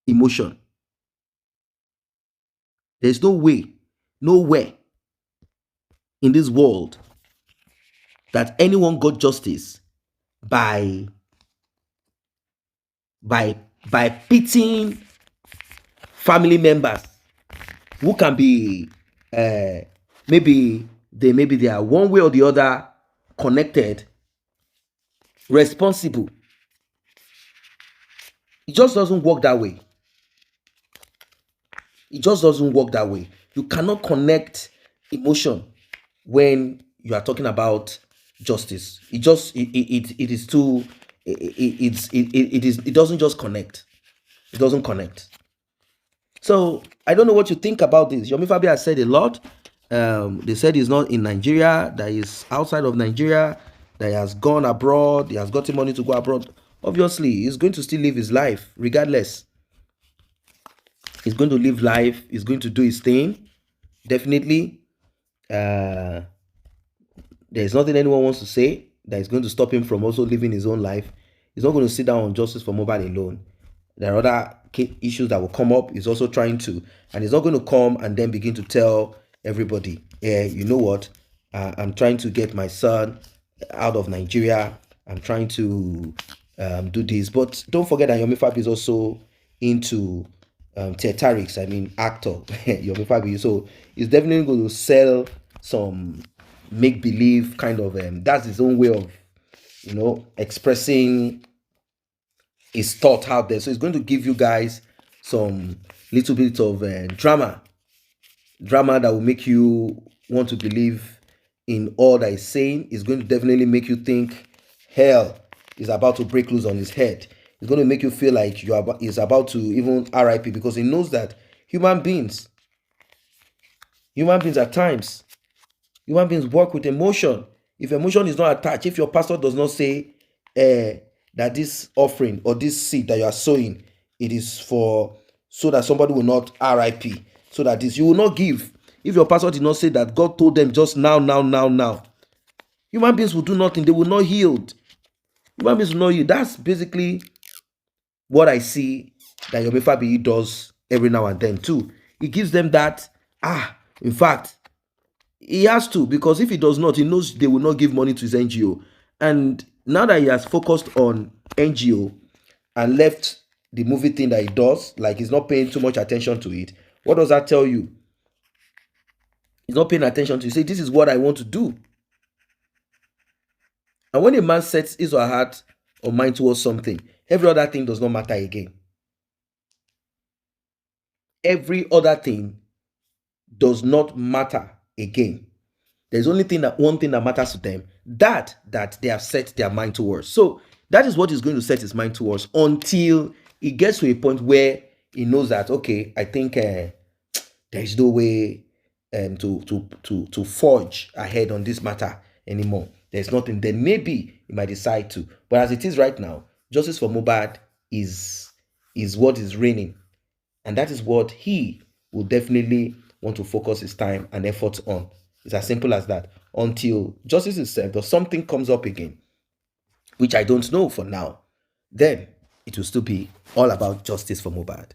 S1: emotion. There's no way, nowhere in this world that anyone got justice by pitying family members who can be maybe they are one way or the other connected, responsible. It just doesn't work that way. It just doesn't work that way. You cannot connect emotion when you are talking about justice. It is too. It doesn't just connect. It doesn't connect. So I don't know what you think about this. Yomi Fabi has said a lot. They said he's not in Nigeria, that he's outside of Nigeria, that he has gone abroad, he has gotten money to go abroad. Obviously, he's going to still live his life regardless. He's going to live life. He's going to do his thing. Definitely. There's nothing anyone wants to say that is going to stop him from also living his own life. He's not going to sit down on justice for Mohbad alone. There are other issues that will come up. He's also trying to, and he's not going to come and then begin to tell everybody, you know what, I'm trying to get my son out of Nigeria. I'm trying to do this. But don't forget that Yomi Fab is also into theatrics. I mean, actor. Yomi Fab. So he's definitely going to sell some make-believe kind of, that's his own way of, expressing his thought out there. So he's going to give you guys some little bit of drama that will make you want to believe in all that he's saying. Is going to definitely make you think hell is about to break loose on his head. It's going to make you feel like he's about to even RIP, because he knows that human beings at times, human beings work with emotion. If emotion is not attached, if your pastor does not say that this offering or this seed that you are sowing, it is for so that somebody will not RIP, so that this you will not give. If your pastor did not say that God told them just now, human beings will do nothing. They will not yield. Human beings will not yield. That's basically what I see that Yomi Fabiyi does every now and then too. He gives them that, in fact, he has to, because if he does not, he knows they will not give money to his NGO. And now that he has focused on NGO and left the movie thing that he does, like he's not paying too much attention to it, what does that tell you? He's not paying attention to it. Say, this is what I want to do. And when a man sets his or her heart or mind towards something, every other thing does not matter again. Every other thing does not matter again. There's only one thing that matters to them, that they have set their mind towards. So that is what he's going to set his mind towards until he gets to a point where he knows that, okay, I think there is no way to forge ahead on this matter anymore. There's nothing. Then maybe he might decide to. But as it is right now, justice for Mohbad is what is reigning, and that is what he will definitely want to focus his time and effort on. It's as simple as that. Until justice is served or something comes up again, which I don't know for now, then it will still be all about justice for Mohbad.